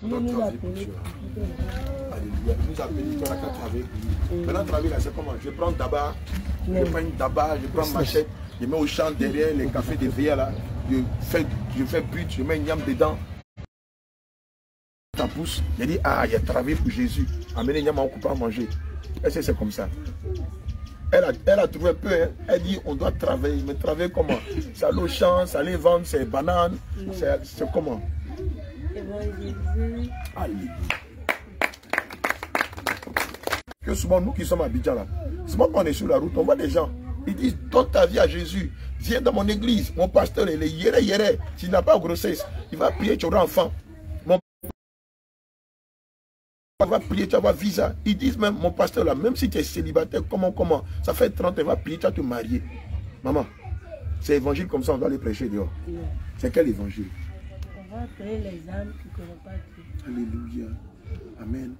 On doit travailler pour Dieu. Alléluia. Il nous a béni, tu n'as qu'à travailler pour lui. Maintenant, travailler là, c'est comment? Je prends tabac, je prends une tabac, je prends machette, je mets au champ derrière les cafés de veillère là, je fais but, je mets une yam dedans. Ça pousse, j'ai dit, ah, il a travaillé pour Jésus. Amenez une yam en coupant à manger. Est-ce que c'est comme ça? Elle a trouvé un peu, hein. Elle dit, on doit travailler. Mais travailler comment? C'est aller au champ, c'est aller vendre ses bananes. C'est comment? Alléluia. Que souvent, nous qui sommes à Abidjan là, souvent quand on est sur la route, on voit des gens, ils disent, donne ta vie à Jésus, viens dans mon église, mon pasteur, il est yéré. S'il n'a pas de grossesse, il va prier, tu auras enfant. Mon pasteur va prier, tu vas avoir visa. Ils disent même, mon pasteur là, même si tu es célibataire, comment, ça fait 30 ans, il va prier, tu vas te marier. Maman, c'est évangile comme ça, on doit les prêcher dehors. C'est quel évangile? On va créer les âmes qui ne connaissent pas Dieu. Alléluia. Amen.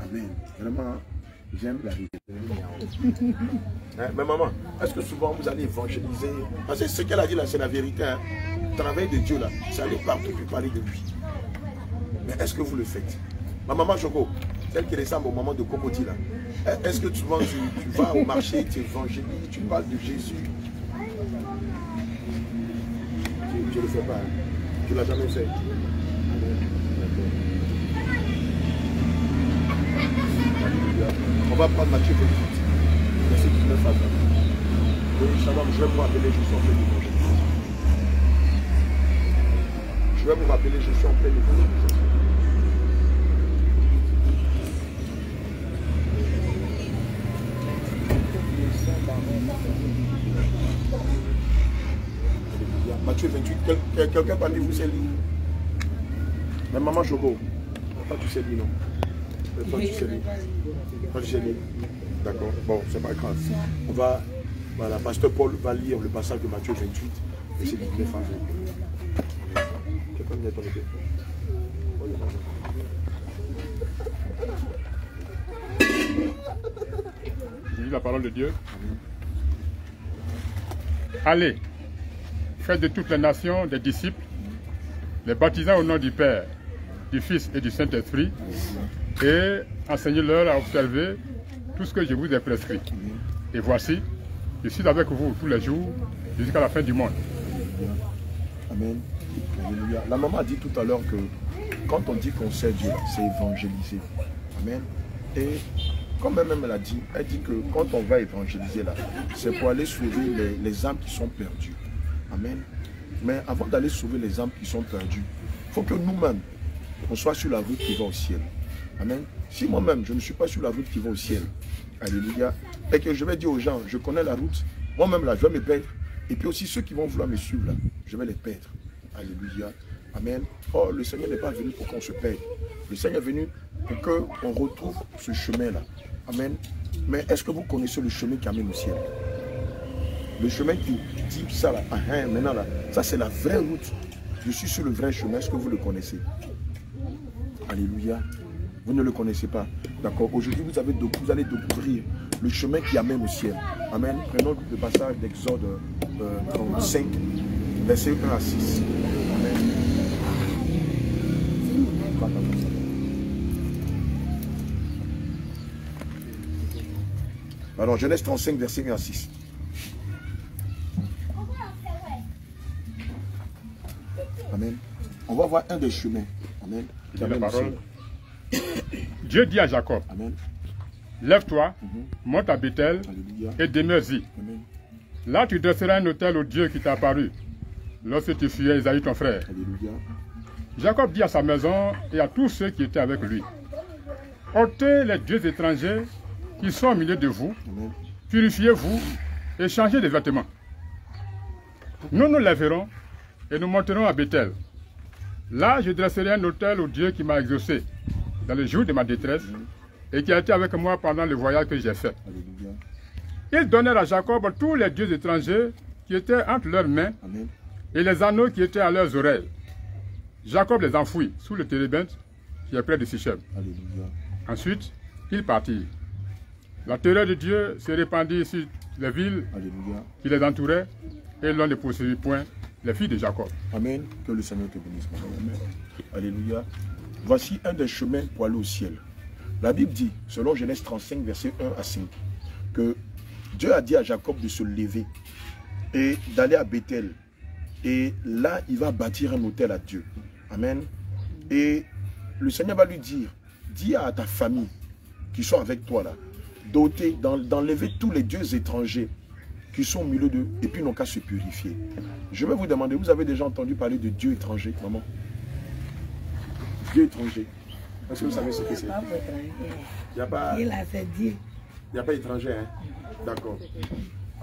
Amen. Vraiment, j'aime la vie. Mais maman, est-ce que souvent vous allez évangéliser? Parce que ce qu'elle a dit là, c'est la vérité. Hein. Le travail de Dieu là, c'est aller partout pour parler de lui. Mais est-ce que vous le faites? Ma maman Choco, celle qui ressemble au maman de Cocody là. Est-ce que souvent tu vas au marché, tu évangélises, tu parles de Jésus? Tu ne le fais pas. Hein? Tu ne l'as jamais fait. On va prendre Matthieu 28, verset 19 à 20. Oui, Shalom, je vais vous rappeler, je suis en plein évangélisation. Je vais vous rappeler, je suis en plein évangélisation. Matthieu 28, quelqu'un parmi vous sait lire? Mais maman Choco, toi tu sais lire, non? Toi tu sais lire? Toi tu sais lire? D'accord, bon, c'est pas grave. On va, voilà, pasteur Paul va lire le passage de Matthieu 28, et c'est 19 à 20. Tu peux venir ton épée. Je lis la parole de Dieu. Allez, faites de toutes les nations des disciples, les baptisant au nom du Père, du Fils et du Saint-Esprit, et enseignez-leur à observer tout ce que je vous ai prescrit. Et voici, je suis avec vous tous les jours jusqu'à la fin du monde. Amen. Alléluia. La maman a dit tout à l'heure que quand on dit qu'on sait Dieu, c'est évangéliser. Amen. Et comme elle-même elle a dit, elle dit que quand on va évangéliser là, c'est pour aller sauver les âmes qui sont perdues. Amen. Mais avant d'aller sauver les âmes qui sont perdues, il faut que nous-mêmes, on soit sur la route qui va au ciel. Amen. Si moi-même, je ne suis pas sur la route qui va au ciel, alléluia, et que je vais dire aux gens, je connais la route, moi-même là, je vais me perdre. Et puis aussi ceux qui vont vouloir me suivre là, je vais les perdre. Alléluia. Amen. Oh, le Seigneur n'est pas venu pour qu'on se perde. Le Seigneur est venu pour qu'on retrouve ce chemin-là. Amen. Mais est-ce que vous connaissez le chemin qui amène au ciel? Le chemin qui dit ça là, maintenant là, ça c'est la vraie route. Je suis sur le vrai chemin, est-ce que vous le connaissez? Alléluia. Vous ne le connaissez pas. D'accord. Aujourd'hui, vous allez découvrir le chemin qui amène au ciel. Amen. Prenons le passage d'Exode 35, verset 1 à 6. Amen. Alors, Genèse 35, verset 1 à 6. Amen. On va voir un des chemins. Amen. Qui amène la parole. Dieu dit à Jacob, lève-toi, monte à Bethel et demeure-y. Là, tu dresseras un autel au Dieu qui t'a apparu lorsque tu fuyais Isaïe ton frère. Alléluia. Jacob dit à sa maison et à tous ceux qui étaient avec lui, ôtez les dieux étrangers qui sont au milieu de vous, purifiez-vous et changez de vêtements. Nous nous lèverons et nous monterons à Bethel. Là, je dresserai un autel au Dieu qui m'a exaucé dans le jour de ma détresse et qui a été avec moi pendant le voyage que j'ai fait. Alléluia. Ils donnèrent à Jacob tous les dieux étrangers qui étaient entre leurs mains. Amen. Et les anneaux qui étaient à leurs oreilles. Jacob les enfouit sous le térébinthe qui est près de Sichem. Alléluia. Ensuite, ils partirent. La terreur de Dieu se répandit sur les villes Alléluia. qui les entouraient et l'on ne poursuivit point les filles de Jacob. Amen. Que le Seigneur te bénisse. Amen. Alléluia. voici un des chemins pour aller au ciel. La Bible dit, selon Genèse 35, versets 1 à 5, que Dieu a dit à Jacob de se lever et d'aller à Bethel. Et là, il va bâtir un autel à Dieu. Amen. Et le Seigneur va lui dire, dis à ta famille qui sont avec toi là, d'enlever tous les dieux étrangers qui sont au milieu d'eux et puis n'ont qu'à se purifier. Je vais vous demander, vous avez déjà entendu parler de dieux étrangers, maman? Dieu étranger. Est-ce que vous savez ce que c'est? Il n'y a pas... Il n'y a pas étranger, hein? D'accord.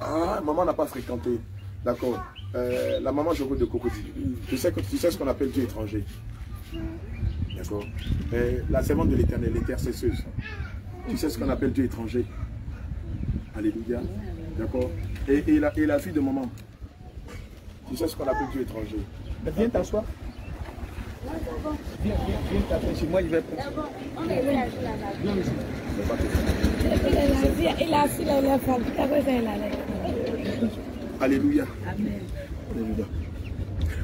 Ah, maman n'a pas fréquenté. D'accord. La maman Jogo de Cocody. Tu sais ce qu'on appelle Dieu étranger. D'accord. La servante de l'Éternel, l'intercesseuse. Tu sais ce qu'on appelle Dieu étranger. Alléluia. D'accord. Et la fille de maman. Tu sais ce qu'on appelle Dieu étranger. Viens t'asseoir. Viens t'asseoir chez moi, il va prendre. Alléluia. Amen. Alléluia.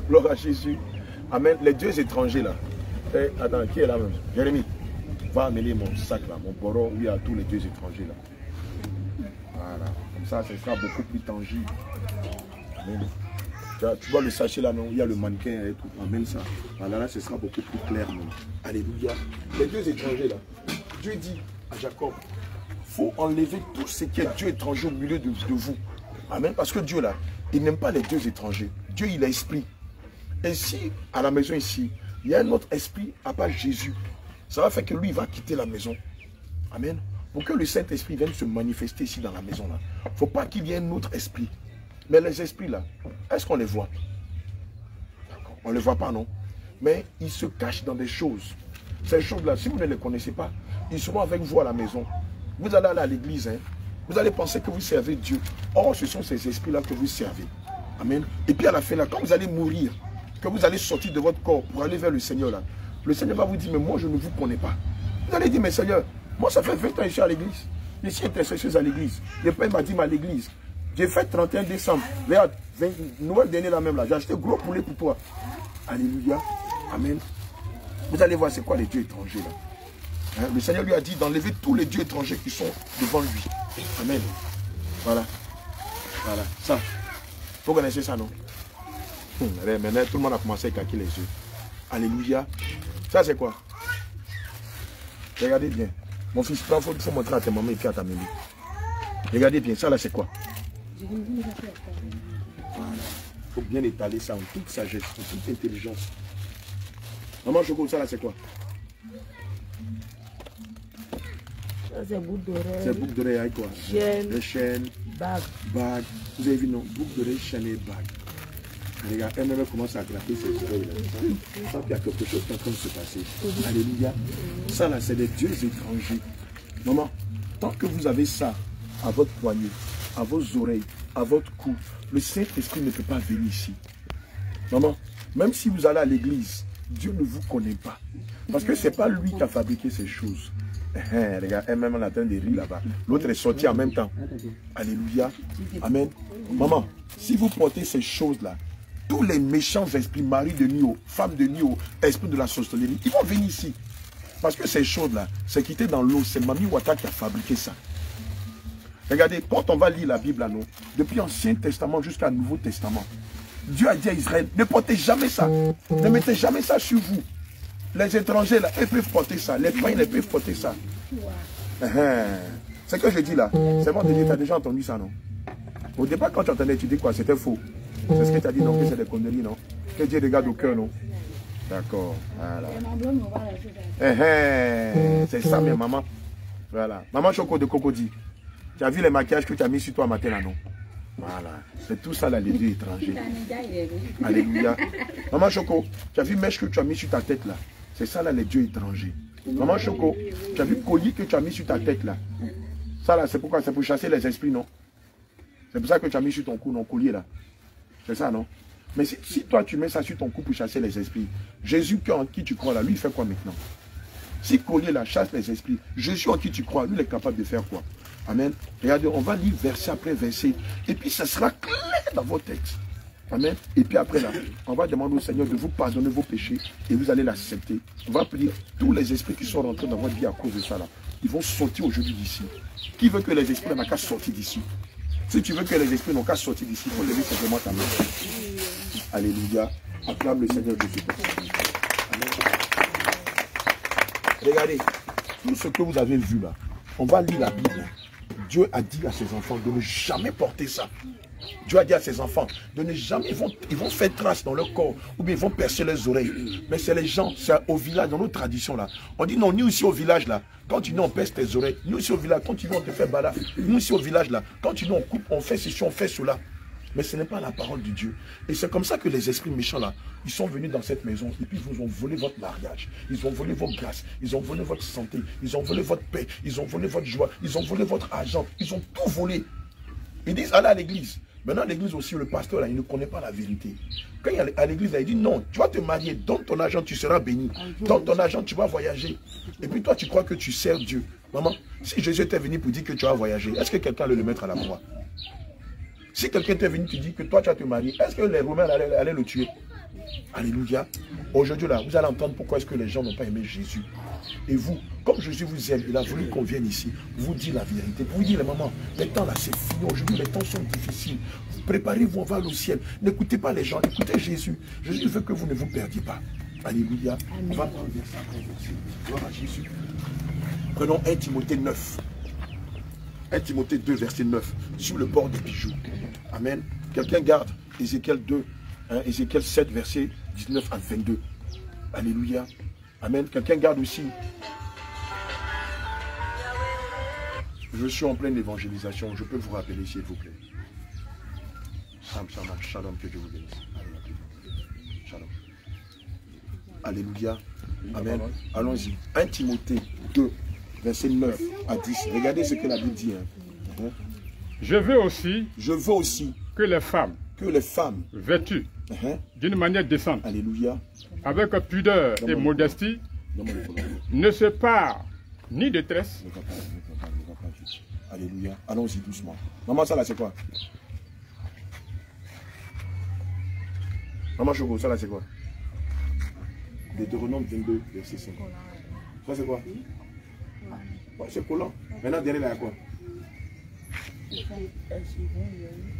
Gloire à Jésus. Amen. Les dieux étrangers là. Attends, qui est là même? Jérémie, va amener mon sac là, mon boro où il y a tous les dieux étrangers là. Voilà. Comme ça, ce sera beaucoup plus tangible. Amen. Tu vois le sachet là, non? Il y a le mannequin et tout. Amène ça. Voilà, là, ce sera beaucoup plus clair. Non? Alléluia. Les dieux étrangers là. Dieu dit à Jacob, il faut enlever tout ce qui est Dieu étranger au milieu de vous. Amen. Parce que Dieu là, il n'aime pas les dieux étrangers. Dieu, il est esprit. Et si, à la maison ici, il y a un autre esprit à part Jésus, ça va faire que lui, il va quitter la maison. Amen. Pour que le Saint-Esprit vienne se manifester ici dans la maison là. Il ne faut pas qu'il y ait un autre esprit. Mais les esprits là, est-ce qu'on les voit? On ne les voit pas, non? Mais ils se cachent dans des choses. Ces choses-là, si vous ne les connaissez pas, ils seront avec vous à la maison. Vous allez aller à l'église, hein? Vous allez penser que vous servez Dieu. Or, ce sont ces esprits-là que vous servez. Amen. Et puis à la fin, là, quand vous allez mourir, que vous allez sortir de votre corps pour aller vers le Seigneur, là, le Seigneur va vous dire, mais moi, je ne vous connais pas. Vous allez dire, mais Seigneur, moi, ça fait 20 ans que je suis à l'église. Je suis intercesseuse à l'église. Le Père m'a dit, à l'église. J'ai fait 31 décembre. Regarde, Noël dernier là même, là, j'ai acheté gros poulet pour toi. Alléluia. Amen. Vous allez voir c'est quoi les dieux étrangers là. Hein? Le Seigneur lui a dit d'enlever tous les dieux étrangers qui sont devant lui. Amen. Voilà. Voilà. Ça. Vous connaissez ça, non? Maintenant, tout le monde a commencé à claquer les yeux. Alléluia. Ça, c'est quoi? Regardez bien. Mon fils, il faut montrer à ta maman et puis à ta maman. Regardez bien. Ça, là, c'est quoi? Voilà. Il faut bien étaler ça en toute sagesse, en toute intelligence. Maman Choco, ça, là, c'est quoi? C'est boucle d'oreille. C'est boucle d'oreille avec quoi? Chaîne. Chaîne. Bague. Bague. Vous avez vu, non? Boucle d'oreille, chaîne et bague. Regarde, elle-même commence à gratter ses oreilles. Je sens qu'il y a quelque chose qui est en train de se passer. Alléluia. Ça, là, c'est des dieux étrangers. Maman, tant que vous avez ça à votre poignet, à vos oreilles, à votre cou, le Saint-Esprit ne peut pas venir ici. Maman, même si vous allez à l'église, Dieu ne vous connaît pas. Parce que ce n'est pas lui qui a fabriqué ces choses. Regarde, elle-même elle est en train de rire là-bas. L'autre est sorti en même temps. Alléluia. Amen. Maman, si vous portez ces choses-là, tous les méchants esprits, mari de nuit, femmes de nuit, esprits de la sorcellerie, ils vont venir ici. Parce que ces choses-là, c'est quitté dans l'eau. C'est Mami Wata qui a fabriqué ça. Regardez, quand on va lire la Bible, non, depuis l'Ancien Testament jusqu'à Nouveau Testament, Dieu a dit à Israël, ne portez jamais ça. Ne mettez jamais ça sur vous. Les étrangers, là, ils peuvent porter ça. Les païens, ils peuvent porter ça. C'est ce que je dis là. C'est bon de dire, tu as déjà entendu ça, non? Au départ, quand tu entendais, tu dis quoi? C'était faux. C'est ce que tu as dit, non? Que c'est des conneries, non? Que Dieu regarde au cœur, non? D'accord. Voilà. C'est ça, mes mamans. Voilà. Maman Choco de Cocody. Tu as vu les maquillages que tu as mis sur toi matin, là, non? Voilà. C'est tout ça, là, les dieux étrangers. Alléluia. Maman Choco, tu as vu mèche que tu as mis sur ta tête, là? C'est ça, là, les dieux étrangers. Maman Choco, tu as vu collier que tu as mis sur ta tête, là? Ça, là, c'est pourquoi? C'est pour chasser les esprits, non? C'est pour ça que tu as mis sur ton cou, non, collier, là. C'est ça, non? Mais si toi, tu mets ça sur ton cou pour chasser les esprits, Jésus en qui tu crois, là, lui, il fait quoi maintenant? Si collier, là, chasse les esprits, Jésus en qui tu crois, lui, il est capable de faire quoi? Amen. Regardez, on va lire verset après verset. Et puis, ça sera clair dans vos textes. Amen. Et puis après là, on va demander au Seigneur de vous pardonner vos péchés et vous allez l'accepter. On va prier tous les esprits qui sont rentrés dans votre vie à cause de ça là. Ils vont sortir aujourd'hui d'ici. Qui veut que les esprits n'ont qu'à sortir d'ici? Si tu veux que les esprits n'ont qu'à sortir d'ici, il faut lever simplement ta main. Alléluia. Acclame le Seigneur Jésus. Amen. Regardez, tout ce que vous avez vu là, on va lire la Bible. Dieu a dit à ses enfants de ne jamais porter ça. Dieu a dit à ses enfants de ne jamais, ils vont faire trace dans leur corps ou bien ils vont percer leurs oreilles. Mais c'est les gens, c'est au village, dans nos traditions là. On dit non, nous ici au village là, quand tu nous on perce tes oreilles. Nous ici au village, quand tu nous on te fait balaf. Nous ici au village là, quand tu nous on coupe, on fait ceci, on fait cela. Mais ce n'est pas la parole de Dieu. Et c'est comme ça que les esprits méchants là, ils sont venus dans cette maison et puis ils vous ont volé votre mariage. Ils ont volé vos grâces. Ils ont volé votre santé. Ils ont volé votre paix. Ils ont volé votre joie. Ils ont volé votre argent. Ils ont tout volé. Ils disent allez à l'église. Maintenant, l'église aussi, le pasteur, là, il ne connaît pas la vérité. Quand il est à l'église, il dit non, tu vas te marier, donne ton argent, tu seras béni. Donne ton argent, tu vas voyager. Et puis toi, tu crois que tu sers Dieu. Maman, si Jésus était venu pour dire que tu vas voyager, est-ce que quelqu'un allait le mettre à la croix? Si quelqu'un était venu te dire que toi, tu vas te marier, est-ce que les Romains allaient le tuer? Alléluia. Aujourd'hui, là, vous allez entendre pourquoi est-ce que les gens n'ont pas aimé Jésus. Et vous, comme Jésus vous aime, il a voulu qu'on vienne ici, vous dire la vérité. Pour vous dire, les mamans, les temps là, c'est fini. Aujourd'hui, les temps sont difficiles. Préparez-vous, on va aller au ciel. N'écoutez pas les gens, écoutez Jésus. Jésus veut que vous ne vous perdiez pas. Alléluia. On va prendre ça. Gloire à Jésus. Prenons 1 Timothée 9. 1 Timothée 2, verset 9. Sur le bord des bijoux. Amen. Quelqu'un garde Ézéchiel 2. Ézéchiel 7, verset 19 à 22. Alléluia. Amen. Quelqu'un garde aussi. Je suis en pleine évangélisation. Je peux vous rappeler, s'il vous plaît. Shalom, que Dieu vous bénisse. Shalom. Alléluia. Amen. Allons-y. 1 Timothée 2, verset 9 à 10. Regardez ce que la Bible dit. Je veux aussi que les femmes vêtues d'une manière décente, alléluia, avec pudeur et modestie, ne se parent ni de tresse. Alléluia. Allons-y doucement. Maman, ça là, c'est quoi? Maman Choco, ça là, c'est quoi? Deutéronome 22, verset 5. Ça, c'est quoi? Ouais, c'est collant. Maintenant, derrière là, il y a quoi?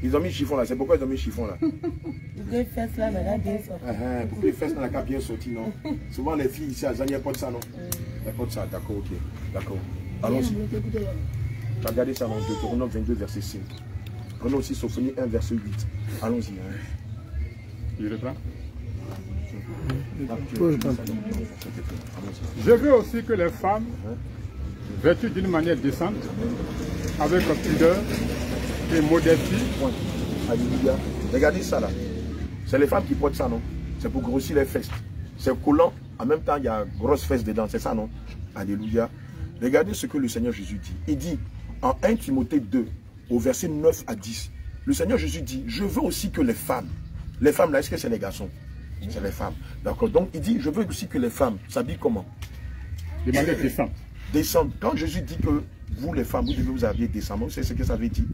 Ils ont mis chiffon là, c'est pourquoi ils ont mis chiffon là? Pour que les fesses là, maintenant bien sorti. Pour que les fesses là, bien sorti, non? Souvent les filles ici, elles n'ont pas de ça, non? Il n'y a pas de ça, d'accord, ok. D'accord. Allons-y. Regardez ça dans Deutéronome 22, verset 5. Prenons aussi Sophonie 1, verset 8. Allons-y. Il reprend. Je veux aussi que les femmes, vêtues d'une manière décente, avec pudeur et modestie. Alléluia. Regardez ça là. C'est les femmes qui portent ça, non? C'est pour grossir les fesses. C'est collant. En même temps, il y a grosse fesses dedans. C'est ça, non? Alléluia. Regardez ce que le Seigneur Jésus dit. Il dit en 1 Timothée 2, au verset 9 à 10. Le Seigneur Jésus dit, je veux aussi que les femmes là, est-ce que c'est les garçons? C'est les femmes. D'accord. Donc il dit, je veux aussi que les femmes s'habillent comment? De manière décente. Descendre. Quand Jésus dit que vous les femmes, vous devez vous habiller décemment, c'est ce que ça veut dire.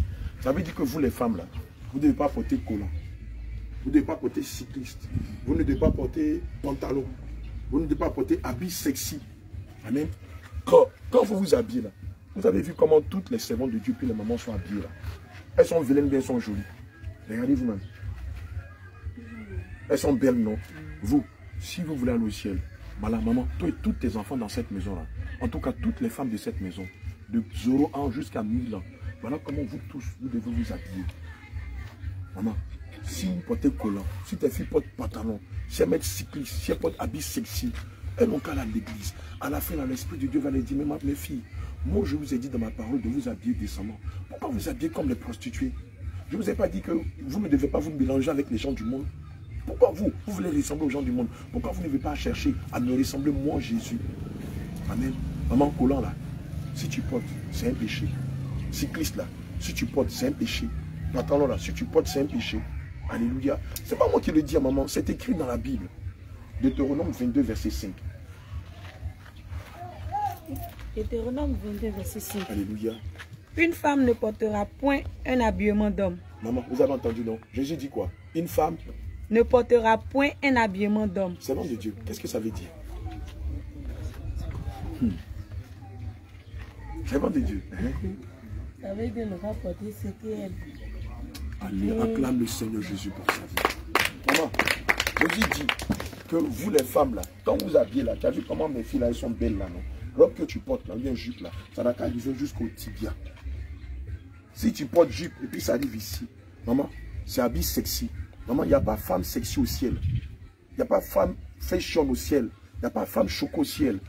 Ça veut dire que vous les femmes là, vous ne devez pas porter collant. Vous ne devez pas porter cycliste. Vous ne devez pas porter pantalon. Vous ne devez pas porter habits sexy. Amen. Quand vous vous habillez là, vous avez vu comment toutes les servantes de Dieu puis les mamans sont habillées là. Elles sont vilaines, bien elles sont jolies. Regardez vous-même. Elles sont belles, non? Vous, si vous voulez aller au ciel, voilà, maman, toi et tous tes enfants dans cette maison-là, en tout cas toutes les femmes de cette maison, de 0 ans jusqu'à 1000 ans, voilà comment vous tous, vous devez vous habiller. Maman, si vous portez collant, si tes filles portent pantalon, si elles mettent cycliste, si elles portent habits sexy, elles n'ont qu'à aller à l'église. À la fin, l'Esprit de Dieu va les dire, mais mes filles, moi je vous ai dit dans ma parole de vous habiller décemment. Pourquoi vous habillez comme les prostituées? Je ne vous ai pas dit que vous ne devez pas vous mélanger avec les gens du monde. Pourquoi vous voulez ressembler aux gens du monde? Pourquoi vous ne devez pas chercher à me ressembler moi Jésus? Amen. Maman collant là, si tu portes, c'est un péché. Cycliste là, si tu portes, c'est un péché. Pantalon là, si tu portes, c'est un péché. Alléluia. C'est pas moi qui le dis à maman, c'est écrit dans la Bible. Deutéronome 22, verset 5. Deutéronome 22, verset 5. Alléluia. Une femme ne portera point un habillement d'homme. Maman, vous avez entendu, non? Jésus dit quoi? Une femme ne portera point un habillement d'homme. C'est le nom de Dieu. Qu'est-ce que ça veut dire? C'est le nom de Dieu. Ça veut dire ne pas porter ce qu'elle. Allez, acclame le Seigneur Jésus pour sa vie. Maman, Jésus dit que vous les femmes là, quand vous habillez là, tu as vu comment mes filles là, elles sont belles là, non? Robe que tu portes là, une jupe là, ça n'a qu'à arriver jusqu'au tibia. Si tu portes jupe et puis ça arrive ici, maman, c'est habit sexy. Maman, il n'y a pas femme sexy au ciel. Il n'y a pas femme fashion au ciel. Il n'y a pas femme choco au ciel.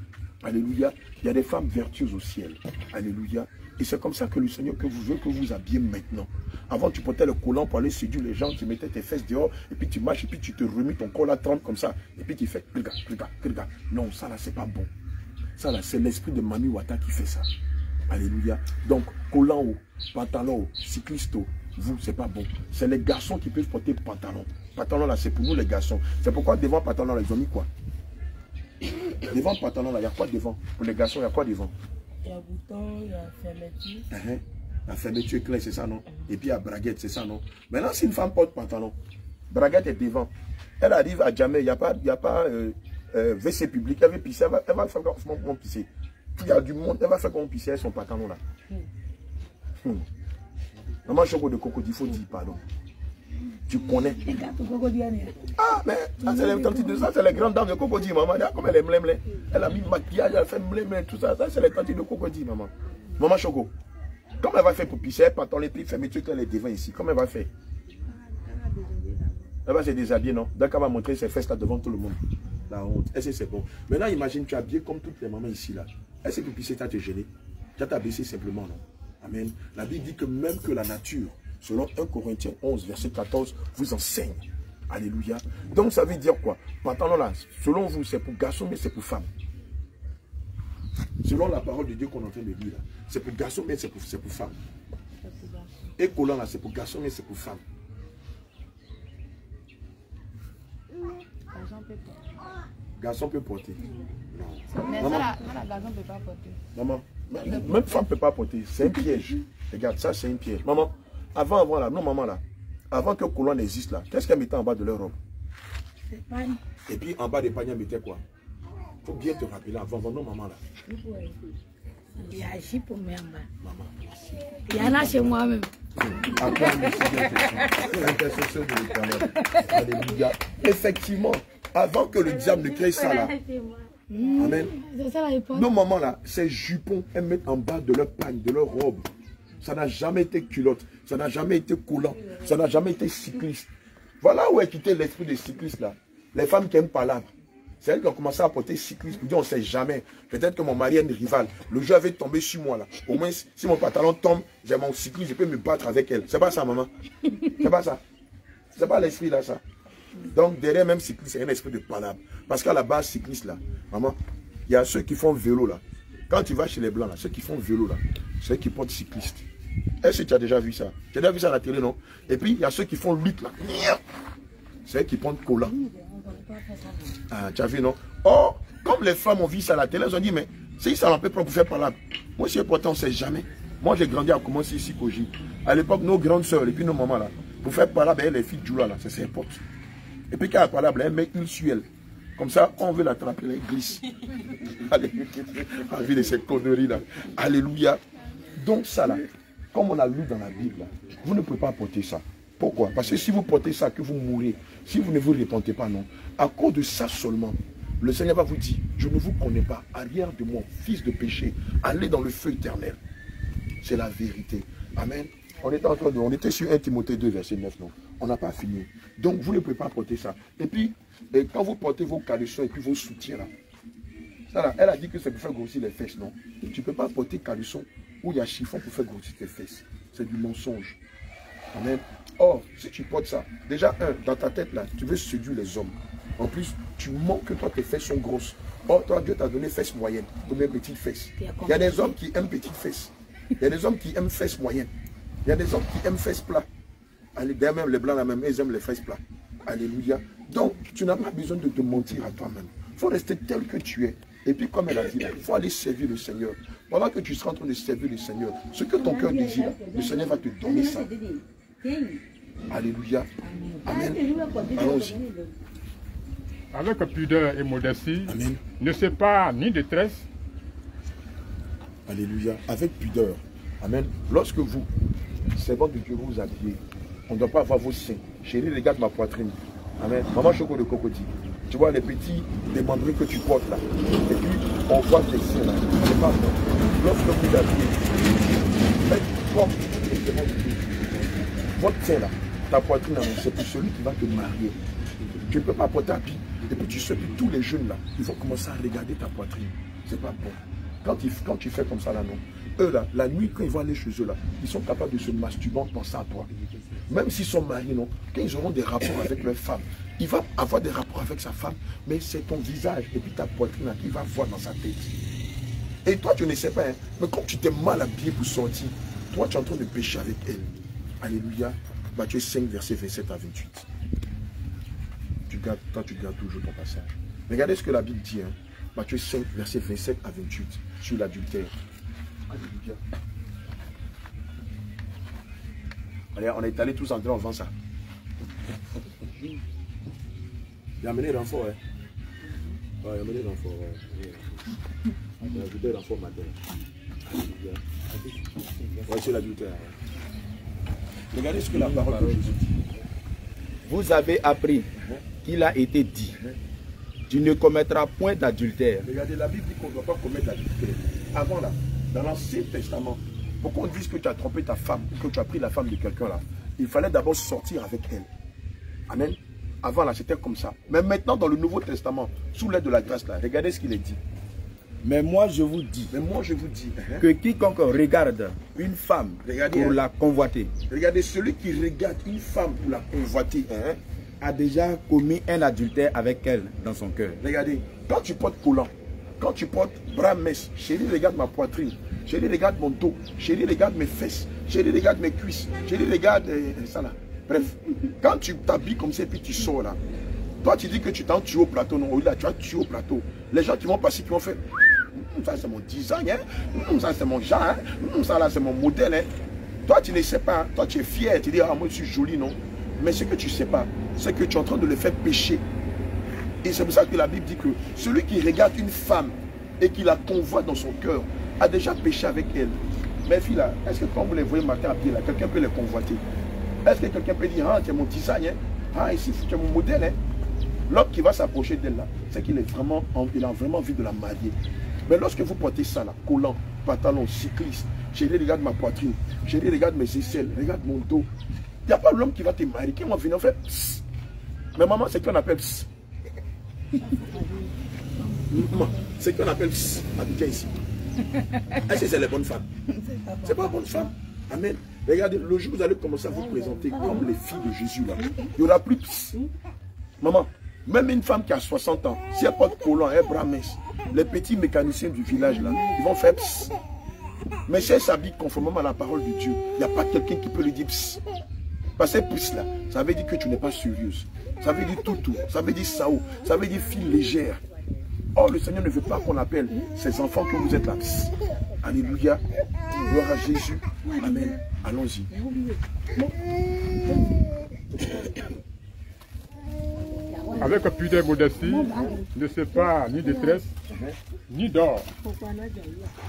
Alléluia. Il y a des femmes vertueuses au ciel. Alléluia. Et c'est comme ça que le Seigneur que vous veut que vous habillez maintenant. Avant, tu portais le collant pour aller séduire les gens, tu mettais tes fesses dehors, et puis tu marches, et puis tu te remis ton collant trempe comme ça, et puis tu fais, regarde. Non, ça là, c'est pas bon. Ça là, c'est l'esprit de Mami Wata qui fait ça. Alléluia. Donc, collant haut, pantalon haut, cycliste haut, vous, c'est pas bon. C'est les garçons qui peuvent porter pantalon. Pantalon là, c'est pour nous les garçons. C'est pourquoi devant pantalon là, ils ont mis quoi? Devant pantalon là, il y a quoi devant? Pour les garçons, il y a quoi devant? Il y a bouton, il y a fermeture. La fermeture est claire, c'est ça, non? Et puis il y a braguette, c'est ça, non? Maintenant, si une femme porte pantalon, braguette est devant. Elle arrive à jamais, il n'y a pas, WC public, elle va pisser, elle va faire comment pisser. Il y a du monde, elle va faire comment pisser avec son pantalon là. Maman Choco de Cocody, il faut dire pardon. Tu connais. Ah, mais ça c'est les grandes dames de Cocody, maman. Comme elle est mlem, elle a mis maquillage, elle a fait mlem, tout ça. Ça c'est les tantes de Cocody, maman. Maman Choco. Comment elle va faire pour pisser? Elle pantalon et puis fermer tout elle est devant ici. Comment elle va faire? Elle va se déshabiller, non? Donc elle va montrer ses fesses là devant tout le monde. La honte. Est-ce que c'est bon? Maintenant, imagine, tu es habillé comme toutes les mamans ici là. Est-ce que pour pisser, tu as te gêné? Tu as t'abaissé simplement, non? Amen. La Bible dit que même que la nature, selon 1 Corinthiens 11, verset 14, vous enseigne. Alléluia. Donc ça veut dire quoi? Pantalon là, selon vous, c'est pour garçon, mais c'est pour femme. Selon la parole de Dieu qu'on est en train de lire là, c'est pour garçon, mais c'est pour femme. Et collant là, c'est pour garçon, mais c'est pour femme. Garçon peut porter. Non. Mais ça, la garçon ne peut pas porter. Maman, même femme ne peut pas porter. C'est un piège. Regarde, ça c'est un piège. Maman, avant là, non maman là, avant que collant existe là, qu'est-ce qu'elle mettait en bas de leur robe? C'est pagne. Et puis en bas des paniers, elle mettait quoi? Il faut bien te rappeler avant, non maman là. Il y a agi pour moi en bas. Maman, merci. Il y en a chez moi même. Alléluia. Effectivement, avant que le diable ne crée ça là. Amen. Nos mamans là, ces jupons, elles mettent en bas de leur pagne, de leur robe. Ça n'a jamais été culotte, ça n'a jamais été collant, ça n'a jamais été cycliste. Voilà où est quitté l'esprit des cyclistes là. Les femmes qui aiment pas l'arbre. C'est elles qui ont commencé à porter cycliste. On ne sait jamais. Peut-être que mon mari est une rivale. Le jeu avait tombé sur moi là. Au moins, si mon pantalon tombe, j'ai mon cycliste, je peux me battre avec elle. C'est pas ça, maman. C'est pas ça. C'est pas l'esprit là, ça. Donc, derrière même cycliste, c'est un esprit de palabre. Parce qu'à la base, cycliste là, maman, il y a ceux qui font vélo là. Quand tu vas chez les blancs là, ceux qui font vélo là, ceux qui portent cycliste. Est-ce que tu as déjà vu ça? Tu as déjà vu ça à la télé, non? Et puis, il y a ceux qui font lutte là. C'est eux qui portent collant. Ah, tu as vu, non? Or, comme les femmes ont vu ça à la télé, elles ont dit, mais si ça l'empêche pas pour faire palabre. Moi, si pourtant, on ne sait jamais. Moi, j'ai grandi à commencer ici, Koji. À l'époque, nos grandes soeurs et puis nos mamans là, pour faire palabre, les filles de Djoula là, c'est ses potes. Et puis, quand elle a palabre, elle met une sur elle. Comme ça, quand on veut l'attraper, elle glisse. Alléluia. À la vie de ces conneries là. Alléluia. Donc, ça là, comme on a lu dans la Bible, là, vous ne pouvez pas porter ça. Pourquoi? Parce que si vous portez ça, que vous mourrez, si vous ne vous repentez pas, non, à cause de ça seulement, le Seigneur va vous dire, je ne vous connais pas, arrière de moi, fils de péché, allez dans le feu éternel. C'est la vérité. Amen. On était sur 1 Timothée 2, verset 9, non? On n'a pas fini. Donc, vous ne pouvez pas porter ça. Et puis, quand vous portez vos caleçons et puis vos soutiens, là, ça, là, elle a dit que c'est pour faire grossir les fesses, non? Tu ne peux pas porter caleçon où il y a chiffon pour faire grossir tes fesses. C'est du mensonge. Amen. Or, si tu portes ça, déjà, dans ta tête, là, tu veux séduire les hommes. En plus, tu manques que toi, tes fesses sont grosses. Or, toi, Dieu t'a donné fesses moyennes, ou même petites fesses. Il y a des hommes qui aiment petites fesses. Il y a des hommes qui aiment fesses moyennes. Il y a des hommes qui aiment fesses plats. D'ailleurs, même les blancs, là, même, ils aiment les fesses plats. Alléluia. Donc, tu n'as pas besoin de te mentir à toi-même. Il faut rester tel que tu es. Et puis, comme elle a dit, il faut aller servir le Seigneur. Pendant que tu seras en train de servir le Seigneur, ce que ton cœur désire, le Seigneur va te donner ça. Alléluia. Amen. Allons-y. Avec pudeur et modestie, Amen. ne sépare ni détresse. Alléluia. Avec pudeur. Amen. Lorsque vous, servant de Dieu, vous habillez, on ne doit pas avoir vos seins. Chérie, regarde ma poitrine. Amen. Maman choco de crocodile. Tu vois les petits démembrés que tu portes là. Et puis, on voit tes seins là. C'est pas bon. Lorsque vous habillez, faites comme les servants de Dieu. Votre sein là, ta poitrine là, c'est pour celui qui va te marier. Tu ne peux pas porter habit. Et puis tu sais que tous les jeunes là, ils vont commencer à regarder ta poitrine. C'est pas bon. Quand tu fais comme ça là, non. Eux là, la nuit, quand ils vont aller chez eux là, ils sont capables de se masturber en pensant à toi. Même s'ils sont mariés, non. Quand ils auront des rapports avec leur femme, il va avoir des rapports avec sa femme, mais c'est ton visage et puis ta poitrine là qu'il va voir dans sa tête. Et toi, tu ne sais pas, hein, mais comme tu t'es mal habillé pour sortir, toi, tu es en train de pécher avec elle. Alléluia. Matthieu 5, versets 27 à 28. Toi, tu gardes toujours ton passage. Regardez ce que la Bible dit. Hein. Matthieu 5, versets 27 à 28, sur l'adultère. Alléluia. Allez, on est allés tous entrer en vent ça. Il a amené l'enfant, hein. Ouais, il a amené l'enfant, ouais. Il a ajouté l'enfant matin. Alléluia. Ouais, c'est l'adultère. Ouais. Regardez ce que la parole de Jésus dit. Vous avez appris qu'il a été dit, tu ne commettras point d'adultère. Regardez, la Bible dit qu'on ne doit pas commettre d'adultère. Avant là, dans l'Ancien Testament, pour qu'on dise que tu as trompé ta femme, que tu as pris la femme de quelqu'un là, il fallait d'abord sortir avec elle. Amen. Avant là, c'était comme ça. Mais maintenant, dans le Nouveau Testament, sous l'aide de la grâce là, regardez ce qu'il est dit. Mais moi je vous dis, que quiconque regarde une femme pour la convoiter, regardez, celui qui regarde une femme pour la convoiter, a déjà commis un adultère avec elle dans son cœur. Regardez, quand tu portes collant, quand tu portes bras minces, chérie, regarde ma poitrine, chérie, regarde mon dos, chérie, regarde mes fesses, chérie, regarde mes cuisses, chérie, regarde ça là. Bref, quand tu t'habilles comme ça et puis tu sors là, toi tu dis que tu t'en tues au plateau, non, là tu as tué au plateau. Les gens qui vont passer, qui vont faire, ça c'est mon design, hein? Ça c'est mon genre, hein? Ça là c'est mon modèle. Hein? Toi tu ne sais pas, hein? Toi tu es fier, tu dis, ah moi je suis jolie, non? Mais ce que tu ne sais pas, c'est que tu es en train de le faire pécher. Et c'est pour ça que la Bible dit que celui qui regarde une femme et qui la convoite dans son cœur a déjà péché avec elle. Mes filles là, est-ce que quand vous les voyez matin à pied là, quelqu'un peut les convoiter? Est-ce que quelqu'un peut dire, ah tu es mon design, hein? Ah ici tu es mon modèle, hein? L'homme qui va s'approcher d'elle là, c'est qu'il est vraiment, il a vraiment envie de la marier. Mais lorsque vous portez ça là, collant, pantalon, cycliste, chérie regarde ma poitrine, chérie regarde mes aisselles, regarde mon dos. Il n'y a pas l'homme qui va te marier, qui va venir faire psst. Mais maman, c'est qu'on appelle psst. C'est qu'on appelle psst. Abidjan ici. Est-ce que c'est les bonnes femmes? C'est pas les bonnes femmes. Amen. Regardez, le jour où vous allez commencer à vous présenter comme les filles de Jésus là, il n'y aura plus psst. Maman, même une femme qui a 60 ans, si elle porte collant, elle bras mince, les petits mécaniciens du village là, ils vont faire psst. Mais si elle s'habille conformément à la parole de Dieu, il n'y a pas quelqu'un qui peut lui dire psst. Parce que psst là, ça veut dire que tu n'es pas sérieuse. Ça veut dire toutou, ça veut dire sao, ça veut dire fille légère. Or, le Seigneur ne veut pas qu'on appelle ses enfants que vous êtes là. Psst. Alléluia. Gloire à Jésus. Amen. Allons-y. Avec pudeur et modestie, ne sépare ni détresse, ni d'or.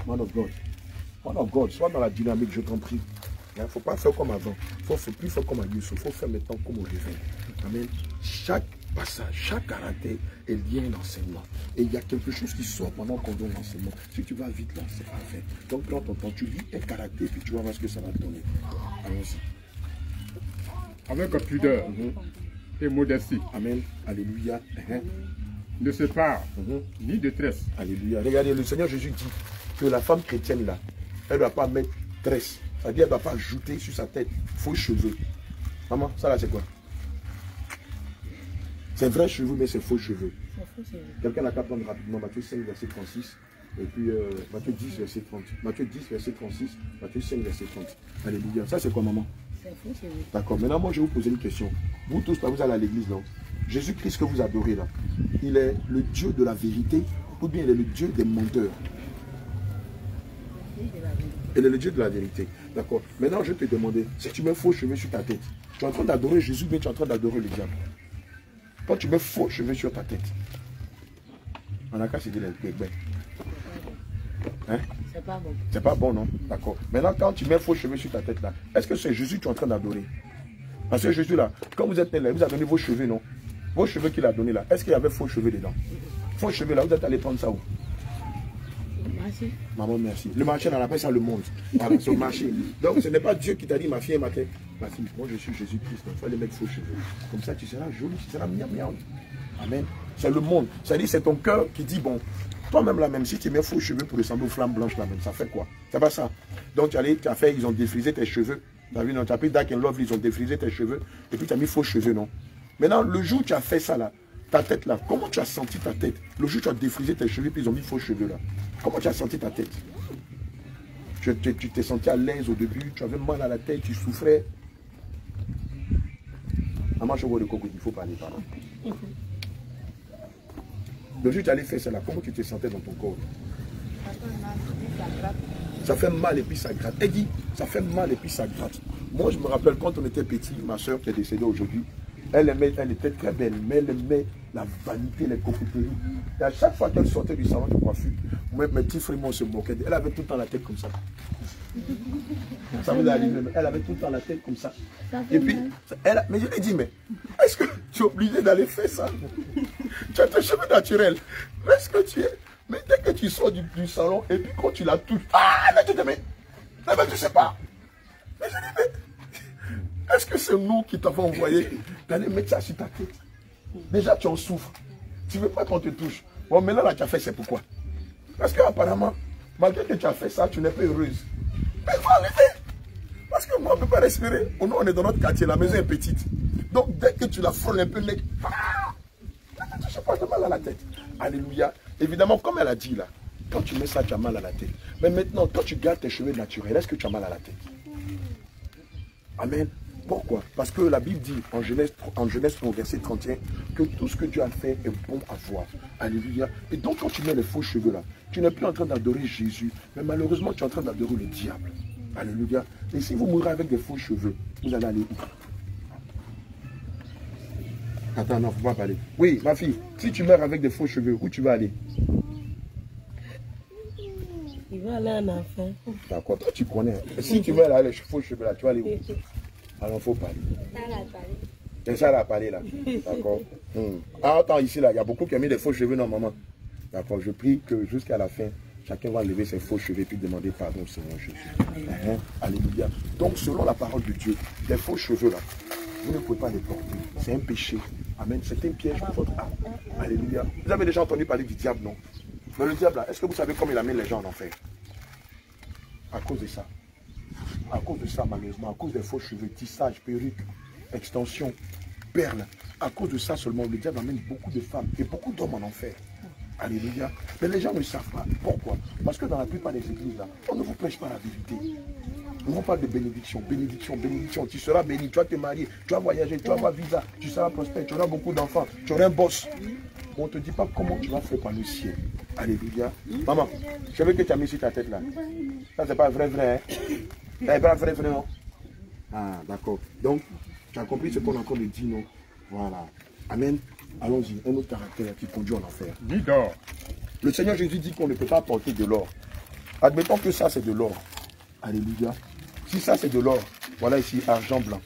Man of God. Man of God, sois dans la dynamique, je t'en prie. Il ne faut pas faire comme avant. Il ne faut plus faire comme à Youssou. Il faut faire maintenant comme au réveil. Amen. Chaque passage, chaque caractère est lié à l'enseignement. Et il y a quelque chose qui sort pendant qu'on donne l'enseignement. Si tu vas vite là, c'est parfait. Donc prends ton temps, tu lis un caractère et puis tu vas voir ce que ça va te donner. Allons-y. Avec pudeur et modestie. Amen. Alléluia. Ne sépare ni détresse. Alléluia. Regardez, le Seigneur Jésus dit que la femme chrétienne là, elle ne doit pas mettre tresse. C'est-à-dire qu'elle ne doit pas ajouter sur sa tête faux cheveux. Maman, ça là c'est quoi? C'est vrai cheveux, mais c'est faux cheveux. Quelqu'un n'a qu'à prendre rapidement Matthieu 5, verset 36. Et puis Matthieu 10, verset 30. Matthieu 10, verset 36. Matthieu 5, verset 30. Alléluia. Ça c'est quoi, maman? C'est faux cheveux. D'accord. Maintenant, moi je vais vous poser une question. Vous tous, là, vous allez à l'église, non? Jésus-Christ que vous adorez là, il est le Dieu de la vérité ou bien il est le Dieu des menteurs? Il est le Dieu de la vérité. D'accord. Maintenant, je vais te demander, si tu mets faux cheveux sur ta tête, Tu es en train d'adorer Jésus, mais tu es en train d'adorer le diable. Quand tu mets faux cheveux sur ta tête, on a qu'à se dire les bêtes. Hein? C'est pas bon. C'est pas bon, non? D'accord. Maintenant, quand tu mets faux cheveux sur ta tête là, est-ce que c'est Jésus que tu es en train d'adorer? Parce que Jésus là, quand vous êtes né là, vous avez donné vos cheveux, non? Vos cheveux qu'il a donné là, est-ce qu'il y avait faux cheveux dedans? Faux cheveux là, vous êtes allé prendre ça où? Merci. Maman, merci. Le marché, on appelle ça le monde. Voilà, c'est le marché. Donc, ce n'est pas Dieu qui t'a dit, ma fille et ma tête. Ma fille, moi je suis Jésus-Christ, il faut les mettre faux cheveux. Comme ça, tu seras jolie, tu seras miam miam. Amen. C'est le monde. C'est-à-dire, c'est ton cœur qui dit, bon, toi-même là, même si tu mets faux cheveux pour ressembler aux flammes blanches là, même, ça fait quoi? C'est pas ça. Donc, tu as fait, ils ont défrisé tes cheveux. Tu as vu, non, tu as pris Dark and Love, ils ont défrisé tes cheveux. Et puis, tu as mis faux cheveux, non? Maintenant, le jour où tu as fait ça là, ta tête là, comment tu as senti ta tête? Le jour où tu as défrisé tes cheveux, puis ils ont mis faux cheveux là. Comment tu as senti ta tête? Tu t'es senti à l'aise au début, tu avais mal à la tête, tu souffrais. Maman, je vois le coco, il faut parler, pardon. Le jour où tu allais faire ça là, comment tu te sentais dans ton corps? Ça fait mal et puis ça gratte. Elle dit, ça fait mal et puis ça gratte. Moi, je me rappelle quand on était petit, ma soeur qui est décédée aujourd'hui, elle était très belle, mais elle aimait la vanité, les coquetteries. Et à chaque fois qu'elle sortait du salon de coiffure, mes petits frères se moquaient. Elle avait tout le temps la tête comme ça. Ça vous arrive, elle avait tout le temps la tête comme ça. Et puis, mais je lui ai dit, mais est-ce que tu es obligé d'aller faire ça? Tu as tes cheveux naturels. Est-ce que tu es? Mais dès que tu sors du salon, et puis quand tu la touches, ah, mais tu te mets. Mais tu sais pas. Mais je dis, mais est-ce que c'est nous qui t'avons envoyé d'aller mettre ça sur ta tête? Déjà, tu en souffres. Tu ne veux pas qu'on te touche. Bon, maintenant, là, tu as fait, c'est pourquoi? Parce qu'apparemment, malgré que tu as fait ça, tu n'es pas heureuse. Mais il faut arrêter. Parce que moi, on ne peut pas respirer. Nous, on est dans notre quartier, la maison est petite. Donc, dès que tu la frôles un peu, tu ne sais pas, tu as mal à la tête. Alléluia. Évidemment, comme elle a dit là, quand tu mets ça, tu as mal à la tête. Mais maintenant, quand tu gardes tes cheveux naturels, est-ce que tu as mal à la tête? Amen. Pourquoi? Parce que la Bible dit en Genèse 1, verset 31, que tout ce que Dieu a fait est bon à voir. Alléluia. Et donc quand tu mets les faux cheveux là, tu n'es plus en train d'adorer Jésus, mais malheureusement tu es en train d'adorer le diable. Alléluia. Et si vous mourrez avec des faux cheveux, vous allez aller où? Attends, non, il ne faut pas parler. Oui, ma fille, si tu meurs avec des faux cheveux, où tu vas aller? Il va aller en enfer. D'accord, toi tu connais. Si tu meurs avec les faux cheveux là, tu vas aller où? Alors, il faut parler. C'est ça, la parler là. D'accord. Ah, attends, ici, là, il y a beaucoup qui ont mis des faux cheveux, non, maman. D'accord, je prie que jusqu'à la fin, chacun va lever ses faux cheveux et demander pardon au Seigneur Jésus. Alléluia. Donc, selon la parole de Dieu, les faux cheveux là, vous ne pouvez pas les porter. C'est un péché. Amen. C'est un piège pour votre âme. Alléluia. Vous avez déjà entendu parler du diable, non? Mais le diable là, est-ce que vous savez comment il amène les gens en enfer? À cause de ça. À cause de ça, malheureusement, à cause des faux cheveux, tissage, perruque, extension, perles, à cause de ça seulement, le diable amène beaucoup de femmes et beaucoup d'hommes en enfer. Alléluia. Mais les gens ne savent pas. Pourquoi? Parce que dans la plupart des églises, là, on ne vous prêche pas la vérité. On parle de bénédiction, bénédiction, bénédiction. Tu seras béni, tu vas te marier, tu vas voyager, tu vas avoir visa, tu seras prospère, tu auras beaucoup d'enfants, tu auras un boss. On ne te dit pas comment tu vas faire par le ciel. Alléluia. Maman, je veux que tu as mis sur ta tête là. Ça, c'est pas vrai, hein? C'est pas vrai, non? Ah, d'accord. Donc, tu as compris ce qu'on a encore dit, non? Voilà. Amen. Allons-y. Un autre caractère qui conduit en enfer. Dis d'or. Le Seigneur Jésus dit qu'on ne peut pas porter de l'or. Admettons que ça, c'est de l'or. Alléluia. Si ça, c'est de l'or, voilà ici, argent blanc.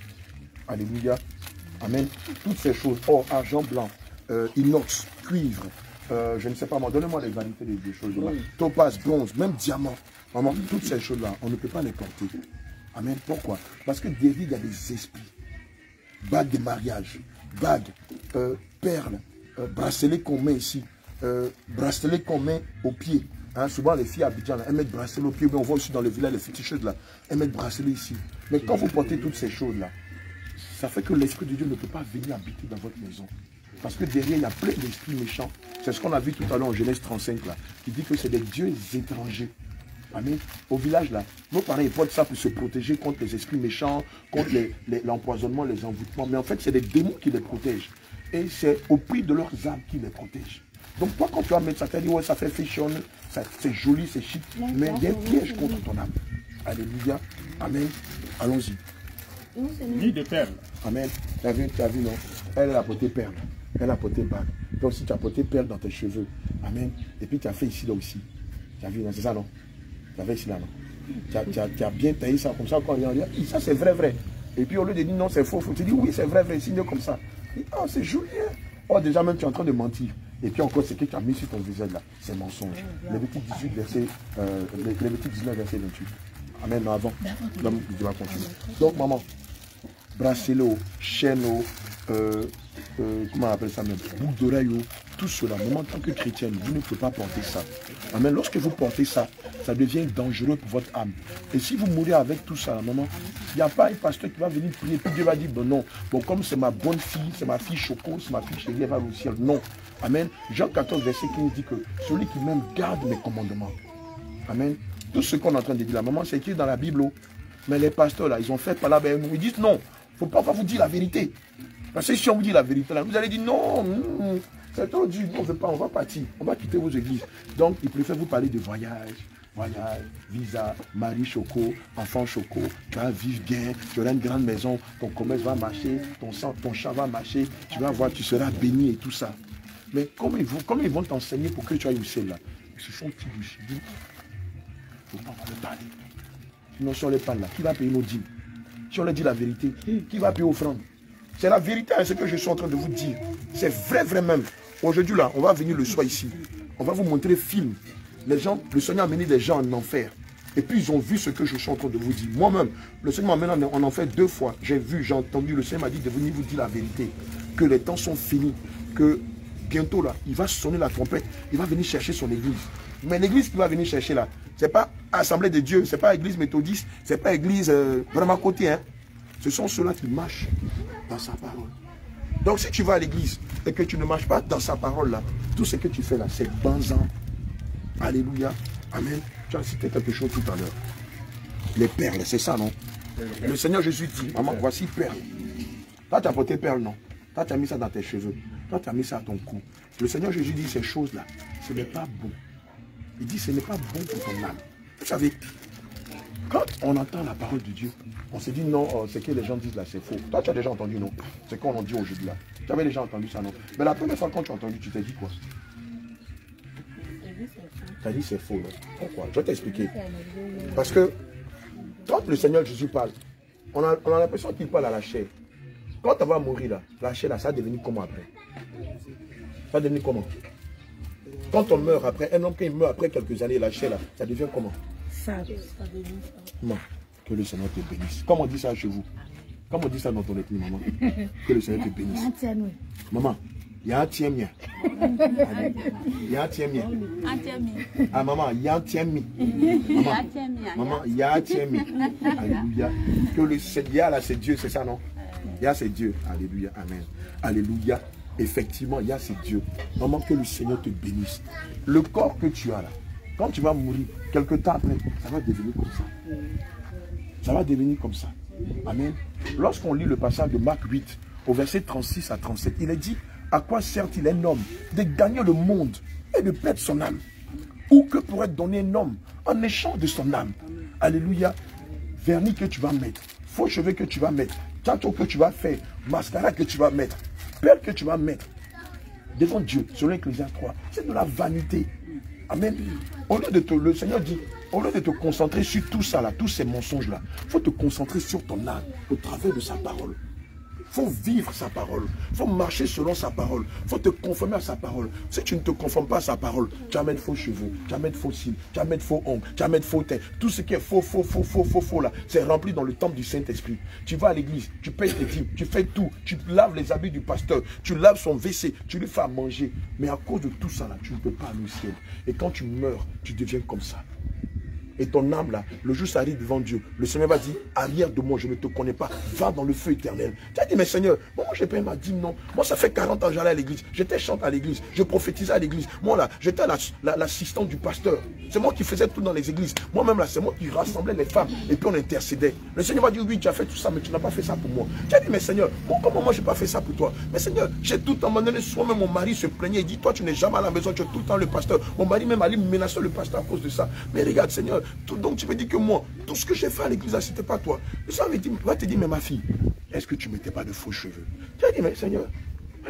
Alléluia. Amen. Toutes ces choses, or, argent blanc, inox, cuivre, je ne sais pas, donnez-moi les vanités des choses là. Topaz, bronze, même diamant. Maman, toutes ces choses-là, on ne peut pas les porter. Amen. Pourquoi? Parce que derrière, il y a des esprits. Bagues de mariage, bagues, perles, bracelets qu'on met ici, bracelets qu'on met au pied. Hein, souvent, les filles à Abidjan, elles mettent bracelet au pied. On voit aussi dans les villages, les féticheuses là, elles mettent bracelet ici. Mais quand vous portez toutes ces choses-là, ça fait que l'Esprit de Dieu ne peut pas venir habiter dans votre maison. Parce que derrière, il y a plein d'esprits méchants. C'est ce qu'on a vu tout à l'heure en Genèse 35, là, qui dit que c'est des dieux étrangers. Amen. Au village, là, nos parents ils portent ça pour se protéger contre les esprits méchants, contre l'empoisonnement, les envoûtements. Mais en fait, c'est des démons qui les protègent. Et c'est au prix de leurs âmes qui les protègent. Donc toi, quand tu vas mettre ça, tu vas dire, ouais, ça fait fashion, c'est joli, c'est chic. Mais il y a un piège contre ton âme. Alléluia. Amen. Allons-y. ni de perles. Amen. Tu as vu, non? Elle a porté perles. Elle a porté bague. Toi aussi, tu as porté perles dans tes cheveux. Amen. Et puis, tu as fait ici, là aussi. Tu as vu, non? C'est ça, non? Tu as fait ici, là, non? Tu as bien taillé ça comme ça. Quand on dit, ça, c'est vrai, vrai. Et puis, au lieu de dire non, c'est faux, tu dis oui, c'est vrai, vrai. Signe comme ça. Oh, c'est joli, hein? Oh, déjà, même, tu es en train de mentir. Et puis, encore, ce que tu as mis sur ton visage, là, c'est mensonge. Lévitique 18, verset, Lévitique 19, verset 28. Amen, non, avant. Donc, je vais continuer. Donc, maman, bracelet, chaîne, comment on appelle ça même, boucle d'oreille, tout cela, même en tant que chrétienne, vous ne pouvez pas porter ça. Amen. Lorsque vous portez ça, ça devient dangereux pour votre âme. Et si vous mourrez avec tout ça, maman, il n'y a pas un pasteur qui va venir prier, puis Dieu va dire, bon non, bon comme c'est ma bonne fille, c'est ma fille Choco, c'est ma fille chérie, elle va au ciel. Non. Amen. Jean 14, verset 15 dit que celui qui m'aime garde mes commandements. Amen. Tout ce qu'on est en train de dire là, maman, c'est écrit dans la Bible. Mais les pasteurs là, ils ont fait par là, ils disent non, il ne faut pas vous dire la vérité. Parce que si on vous dit la vérité là, vous allez dire non, c'est trop dur, on ne veut pas, on va partir, on va quitter vos églises. Donc, ils préfèrent vous parler de voyage, visa, mari Choco, enfant Choco, tu vas vivre bien, tu auras une grande maison, ton commerce va marcher, ton champ va marcher, tu vas voir, tu seras béni et tout ça. Mais comment ils vont t'enseigner pour que tu ailles au ciel là? Ils se font petits bouches. Il ne faut pas leur parler. Sinon, si on les parle là, qui va payer nos dîmes? Si on leur dit la vérité, qui va payer offrande? C'est la vérité, hein, ce que je suis en train de vous dire. C'est vrai, vrai même. Aujourd'hui, là, on va venir le soir ici. On va vous montrer film. Les gens, le Seigneur a amené des gens en enfer. Et puis, ils ont vu ce que je suis en train de vous dire. Moi-même, le Seigneur m'a amené en enfer 2 fois. J'ai vu, j'ai entendu. Le Seigneur m'a dit de venir vous dire la vérité. Que les temps sont finis. Que bientôt, là, il va sonner la trompette. Il va venir chercher son église. Mais l'église qu'il va venir chercher, là, ce n'est pas Assemblée de Dieu. Ce n'est pas église méthodiste. Ce n'est pas église vraiment côté, hein. Ce sont ceux-là qui marchent dans sa parole. Donc si tu vas à l'église et que tu ne marches pas dans sa parole là, tout ce que tu fais là, c'est banzan. Alléluia. Amen. Tu as cité quelque chose tout à l'heure. Les perles, c'est ça, non? Le Seigneur Jésus dit, maman, voici perles. Toi, tu as porté perles, non? Toi, tu as mis ça dans tes cheveux. Toi, tu as mis ça à ton cou. Le Seigneur Jésus dit ces choses-là, ce n'est pas bon. Il dit, ce n'est pas bon pour ton âme. Vous savez, quand on entend la parole de Dieu, on se dit non, ce que les gens disent là, c'est faux. Toi, tu as déjà entendu, non? C'est qu'on en dit aujourd'hui là. Tu avais déjà entendu ça, non? Mais la première fois quand tu as entendu, tu t'es dit quoi? Tu as dit c'est faux, non? Pourquoi? Je vais t'expliquer. Parce que quand le Seigneur Jésus parle, on a l'impression qu'il parle à la chair. Quand on va mourir là, la chair là, ça va devenir comment après? Ça va devenir comment? Quand on meurt après, un homme qui meurt après quelques années, la chair là, ça devient comment? Ça non, que le Seigneur te bénisse. Comment on dit ça chez vous? Comment on dit ça dans ton ethnie, maman? Que le Seigneur te bénisse. Maman, il y a un tien mien. Il y a un tien mien. Ah maman, il y a un tien mien. Maman, il y a un tien mien. Alléluia. Que le Seigneur là, c'est Dieu, c'est ça, non? Il y a c'est Dieu. Alléluia. Amen. Alléluia. Effectivement, il y a c'est Dieu. Maman, que le Seigneur te bénisse. Le corps que tu as là, quand tu vas mourir, quelque temps après, ça va devenir comme ça. Ça va devenir comme ça. Amen. Lorsqu'on lit le passage de Marc 8, au verset 36 à 37, il est dit, à quoi sert-il un homme de gagner le monde et de perdre son âme? Ou que pourrait donner un homme en échange de son âme? Alléluia. Vernis que tu vas mettre, faux cheveux que tu vas mettre, tantôt que tu vas faire, mascara que tu vas mettre, perles que tu vas mettre devant Dieu, selon Ecclésiaste 3, c'est de la vanité. Amen. Au lieu de le Seigneur dit, au lieu de te concentrer sur tout ça là, tous ces mensonges là, il faut te concentrer sur ton âme au travers de sa parole. Il faut vivre sa parole. Il faut marcher selon sa parole. Il faut te conformer à sa parole. Si tu ne te conformes pas à sa parole, tu vas mettre faux cheveux, tu vas mettre faux cils, tu vas mettre faux ongles, tu vas mettre faux teint. Tout ce qui est faux là, c'est rempli dans le temple du Saint-Esprit. Tu vas à l'église, tu payes tes dîmes, tu fais tout. Tu laves les habits du pasteur, tu laves son WC, tu lui fais à manger. Mais à cause de tout ça là, tu ne peux pas aller au ciel. Et quand tu meurs, tu deviens comme ça. Et ton âme là, le jour ça arrive devant Dieu, le Seigneur va dire, arrière de moi, je ne te connais pas, va dans le feu éternel. Tu as dit, mais Seigneur, moi j'ai payé ma dîme, non. Moi ça fait 40 ans que j'allais à l'église, j'étais chante à l'église, je prophétisais à l'église. Moi là, j'étais l'assistant du pasteur. C'est moi qui faisais tout dans les églises. Moi-même là, c'est moi qui rassemblais les femmes et puis on intercédait. Le Seigneur m'a dit, oui, tu as fait tout ça, mais tu n'as pas fait ça pour moi. Tu as dit, mais Seigneur, comment moi je n'ai pas fait ça pour toi? Mais Seigneur, j'ai tout le temps donné, soit même mon mari se plaignait, il dit, toi tu n'es jamais à la maison, tu es tout le temps le pasteur. Mon mari même allait menacer le pasteur à cause de ça. Mais regarde Seigneur, donc tu me dis que moi, tout ce que j'ai fait à l'église, c'était pas toi. Le Seigneur va te dire, mais ma fille, est-ce que tu ne mettais pas de faux cheveux? Tu as dit, mais Seigneur,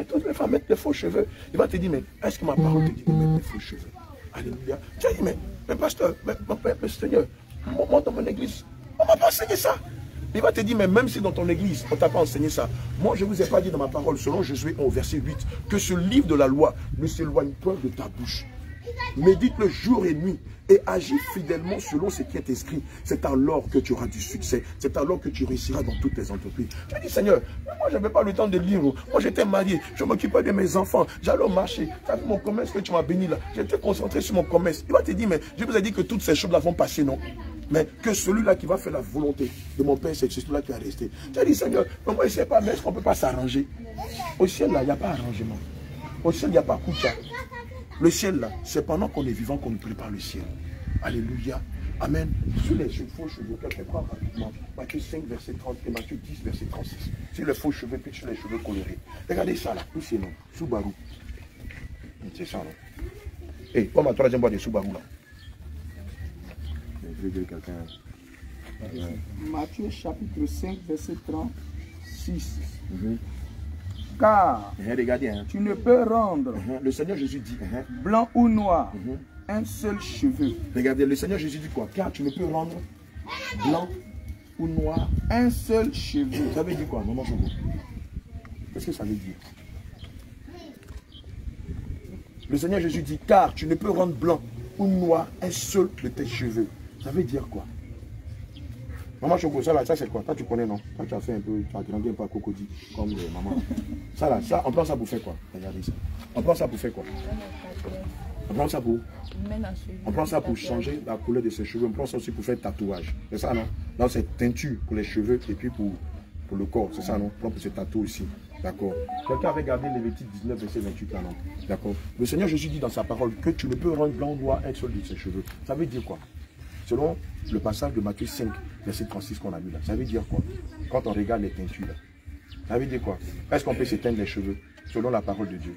toutes les femmes mettent des faux cheveux. Il va te dire, mais est-ce que ma parole te dit de mettre des faux cheveux? Alléluia. Tu as dit, mais pasteur, mais Seigneur, moi dans mon église, on ne m'a pas enseigné ça. Il va te dire, mais même si dans ton église, on ne t'a pas enseigné ça, moi je ne vous ai pas dit dans ma parole, selon Josué 1 verset 8, que ce livre de la loi ne s'éloigne pas de ta bouche. Médite-le jour et nuit et agis fidèlement selon ce qui est écrit. C'est alors que tu auras du succès. C'est alors que tu réussiras dans toutes tes entreprises. Tu as dit, Seigneur, moi je n'avais pas le temps de lire. Moi j'étais marié, je m'occupais de mes enfants. J'allais au marché. Tu as vu mon commerce que tu m'as béni là. J'étais concentré sur mon commerce. Il va te dire, mais je vous ai dit que toutes ces choses là vont passer, non? Mais que celui-là qui va faire la volonté de mon Père, c'est celui-là qui va rester. Tu as dit, Seigneur, mais moi je ne sais pas, mais est-ce qu'on ne peut pas s'arranger? Au ciel là, il n'y a pas arrangement. Au ciel, il n'y a pas kucha. Le ciel là, c'est pendant qu'on est vivant qu'on nous prépare le ciel. Alléluia. Amen. Sur les faux cheveux, quelque part rapidement. Matthieu 5, verset 30 et Matthieu 10, verset 36. Sur les faux cheveux, puis sur les cheveux colorés. Regardez ça là, tout c'est non. Subaru. C'est ça non. Et comme à troisième boîte de Subaru là. Je vais dire quelqu'un. Matthieu chapitre 5, verset 36. Car regardez, hein. Tu ne peux rendre le Seigneur Jésus dit blanc ou noir un seul cheveu. Regardez, le Seigneur Jésus dit quoi? Car tu ne peux rendre blanc ou noir un seul cheveu. Ça veut dire quoi, maman Chogo? Qu'est-ce que ça veut dire? Le Seigneur Jésus dit car tu ne peux rendre blanc ou noir un seul de tes cheveux. Ça veut dire quoi? Maman Choco, ça là, ça c'est quoi? Toi tu connais non? Toi tu as fait un peu, tu as grandi un peu à Cocody, comme maman. Ça là, ça, on prend ça pour faire quoi? Regardez ça. On prend ça pour faire quoi? On prend ça pour? On prend ça pour changer la couleur de ses cheveux. On prend ça aussi pour faire tatouage. C'est ça non? Là c'est teinture pour les cheveux et puis pour le corps. C'est ça non? On prend pour se tatouer aussi. D'accord. Quelqu'un avait gardé Lévitique 19 verset 28 là non? D'accord. Le Seigneur Jésus dit dans sa parole que tu ne peux rendre blanc ou noir un seul de ses cheveux. Ça veut dire quoi? Selon le passage de Matthieu 5, verset 36 qu'on a lu là, ça veut dire quoi? Quand on regarde les teintures là, ça veut dire quoi? Est-ce qu'on peut se teindre les cheveux selon la parole de Dieu?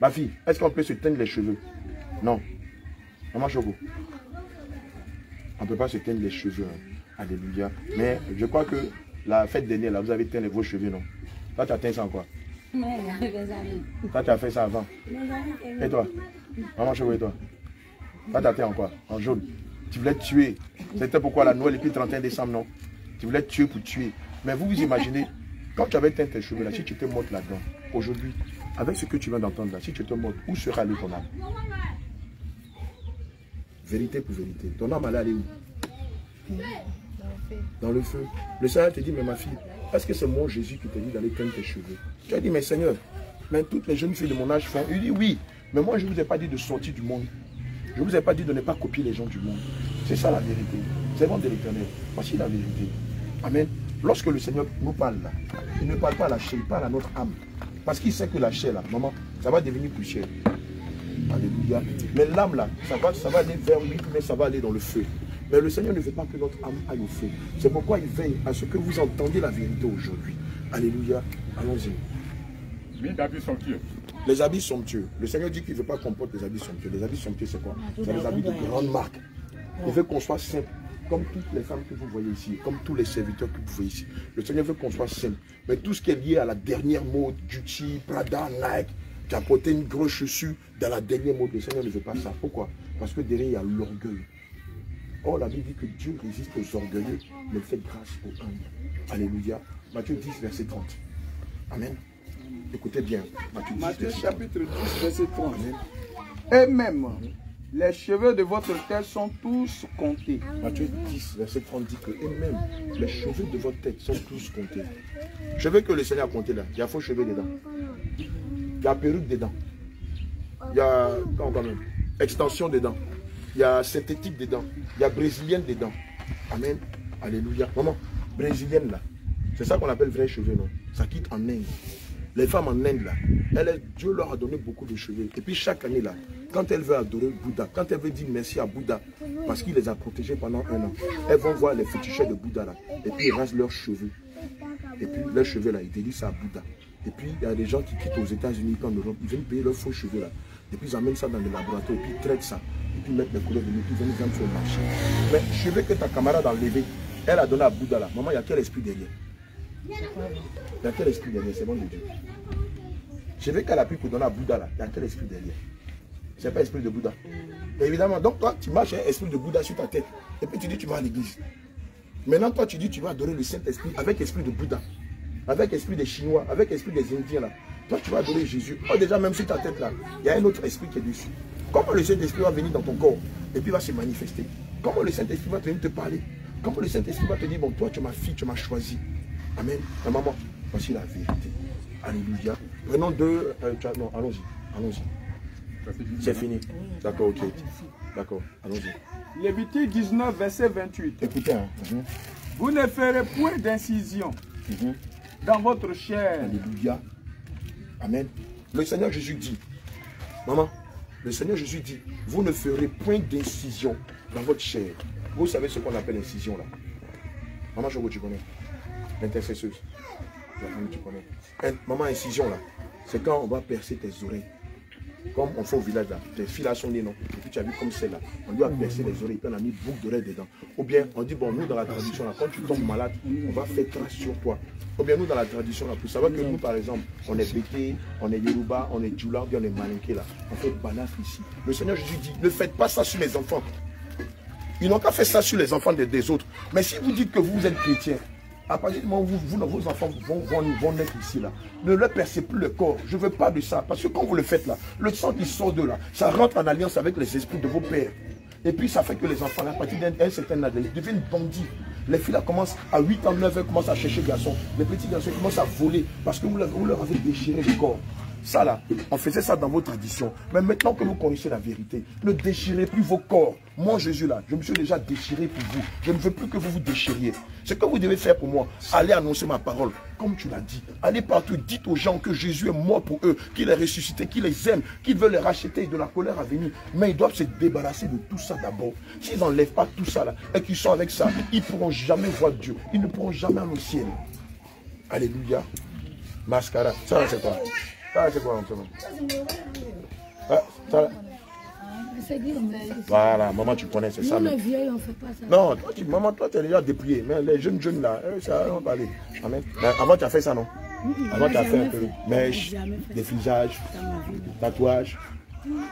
Ma fille, est-ce qu'on peut se teindre les cheveux? Non. Maman Chogo, on ne peut pas se teindre les cheveux. Hein. Alléluia. Mais je crois que la fête dernière là, vous avez teint vos cheveux, non? Toi, tu as teint ça en quoi? Toi, tu as fait ça avant. Et toi? Maman Chogo, et toi? Toi, tu as teint en quoi? En jaune. Tu voulais tuer. C'était pourquoi la Noël et puis le 31 décembre, non? Tu voulais tuer pour tuer. Mais vous vous imaginez, quand tu avais teint tes cheveux là, si tu te morte là-dedans, aujourd'hui, avec ce que tu viens d'entendre là, si tu te morte, où sera allé ton âme? Vérité pour vérité. Ton âme allait aller où? Dans le feu. Le Seigneur te dit, mais ma fille, est-ce que c'est moi Jésus qui te dit d'aller teindre tes cheveux? Tu as dit, mais Seigneur, mais toutes les jeunes filles de mon âge font. Il dit, oui, mais moi je ne vous ai pas dit de sortir du monde. Je ne vous ai pas dit de ne pas copier les gens du monde. C'est ça la vérité. C'est vraiment de l'éternel. Voici la vérité. Amen. Lorsque le Seigneur nous parle là, il ne parle pas à la chair, il parle à notre âme. Parce qu'il sait que la chair là, maman, ça va devenir plus cher. Alléluia. Mais l'âme là, ça va aller vers lui, mais ça va aller dans le feu. Mais le Seigneur ne veut pas que notre âme aille au feu. C'est pourquoi il veille à ce que vous entendiez la vérité aujourd'hui. Alléluia. Allons-y. Les habits somptueux. Le Seigneur dit qu'il ne veut pas qu'on porte des habits somptueux. Les habits somptueux, c'est quoi? C'est les habits de grande marque. Il veut qu'on soit simple, comme toutes les femmes que vous voyez ici, comme tous les serviteurs que vous voyez ici. Le Seigneur veut qu'on soit simple. Mais tout ce qui est lié à la dernière mode, Gucci, Prada, Nike, qui a porté une grosse chaussure dans la dernière mode, le Seigneur ne veut pas ça. Pourquoi? Parce que derrière, il y a l'orgueil. Or, la Bible dit que Dieu résiste aux orgueilleux, mais fait grâce aux humbles. Alléluia. Matthieu 10, verset 30. Amen. Écoutez bien. Matthieu chapitre 10, verset 30. Et même, les cheveux de votre tête sont tous comptés. Matthieu 10, verset 30 dit que, et même, les cheveux de votre tête sont tous comptés. Cheveux que le Seigneur a compté là, il y a faux cheveux dedans. Il y a perruque dedans. Il y a, quand même, extension dedans. Il y a synthétique dedans. Il y a brésilienne dedans. Amen. Alléluia. Maman, brésilienne là. C'est ça qu'on appelle vrai cheveux, non? Ça quitte en Inde. Les femmes en Inde, là, Dieu leur a donné beaucoup de cheveux. Et puis chaque année, là, quand elles veulent adorer Bouddha, quand elles veulent dire merci à Bouddha, parce qu'il les a protégés pendant 1 an, elles vont voir les féticheurs de Bouddha, là, et puis ils rasent leurs cheveux. Et puis leurs cheveux, là, ils dédient ça à Bouddha. Et puis il y a des gens qui quittent aux États-Unis, en Europe, ils viennent payer leurs faux cheveux, là. Et puis ils amènent ça dans le laboratoire, et puis ils traitent ça. Et puis ils mettent les couleurs de l'eau, puis ils viennent vendre sur le marché. Mais cheveux que ta camarade a enlevé, elle a donné à Bouddha, là. Maman, il y a quel esprit derrière? Il y a quel esprit derrière? C'est bon de Dieu. Cheveux qu'elle a pris pour donner à Bouddha, là, il y a quel esprit derrière? C'est pas l'esprit de Bouddha. Et évidemment, donc toi, tu marches un esprit de Bouddha sur ta tête. Et puis tu dis, tu vas à l'église. Maintenant, toi, tu dis, tu vas adorer le Saint-Esprit avec l'esprit de Bouddha. Avec l'esprit des Chinois, avec l'esprit des Indiens, là. Toi, tu vas adorer Jésus. Oh, déjà, même sur ta tête, là, il y a un autre esprit qui est dessus. Comment le Saint-Esprit va venir dans ton corps et puis va se manifester? Comment le Saint-Esprit va venir te parler? Comment le Saint-Esprit va te dire, bon, toi, tu es ma fille, tu m'as choisi. Amen. Ma maman, voici la vérité. Alléluia. Prenons deux. Non, allons-y. Allons-y. C'est fini. D'accord, ok. D'accord, allons-y. Lévitique 19, verset 28. Écoutez, hein. Vous ne ferez point d'incision dans votre chair. Alléluia. Amen. Le Seigneur Jésus dit, maman, le Seigneur Jésus dit, vous ne ferez point d'incision dans votre chair. Vous savez ce qu'on appelle incision là. Maman, je tu connais. L'intercesseuse. Tu connais. Maman, incision là, c'est quand on va percer tes oreilles. Comme on fait au village là, tes filles là sont nées, non? Et puis tu as vu comme celle-là, on lui a percé les oreilles, puis on a mis boucle d'oreilles dedans. Ou bien on dit, bon, nous dans la tradition là, quand tu tombes malade, on va faire trace sur toi. Ou bien nous dans la tradition là, pour savoir que nous par exemple, on est Bété, on est Yoruba, on est Djoula, bien on est Malinké là, on fait Banaf ici. Le Seigneur Jésus dit, ne faites pas ça sur les enfants. Ils n'ont pas fait ça sur les enfants des autres. Mais si vous dites que vous êtes chrétien, à partir du moment où vos enfants vont naître ici, là, ne leur percez plus le corps. Je ne veux pas de ça. Parce que quand vous le faites là, le sang qui sort de là, ça rentre en alliance avec les esprits de vos pères. Et puis ça fait que les enfants, là, à partir d'un certain âge, ils deviennent bandits. Les filles là commencent à 8 ans, 9 ans, commencent à chercher garçons. Les petits garçons commencent à voler parce que vous leur avez déchiré le corps. Ça là, on faisait ça dans vos traditions. Mais maintenant que vous connaissez la vérité, ne déchirez plus vos corps. Moi, Jésus là, je me suis déjà déchiré pour vous. Je ne veux plus que vous vous déchiriez. Ce que vous devez faire pour moi, allez annoncer ma parole. Comme tu l'as dit, allez partout, dites aux gens que Jésus est mort pour eux, qu'il est ressuscité, qu'il les aime, qu'il veut les racheter de la colère à venir. Mais ils doivent se débarrasser de tout ça d'abord. S'ils n'enlèvent pas tout ça là, et qu'ils sont avec ça, ils ne pourront jamais voir Dieu. Ils ne pourront jamais aller au ciel. Alléluia. Mascara. Ça c'est quoi? Ça c'est quoi en ce moment? Voilà, maman, tu connais, c'est ça. Nous, les vieilles, on ne fait pas ça. Non, maman, toi, tu es déjà dépouillé. Mais les jeunes là, ça, on va parler. Amen. Mais avant, tu as fait ça, non? Avant, tu as fait un peu mèche, défrisage, tatouage. Maman,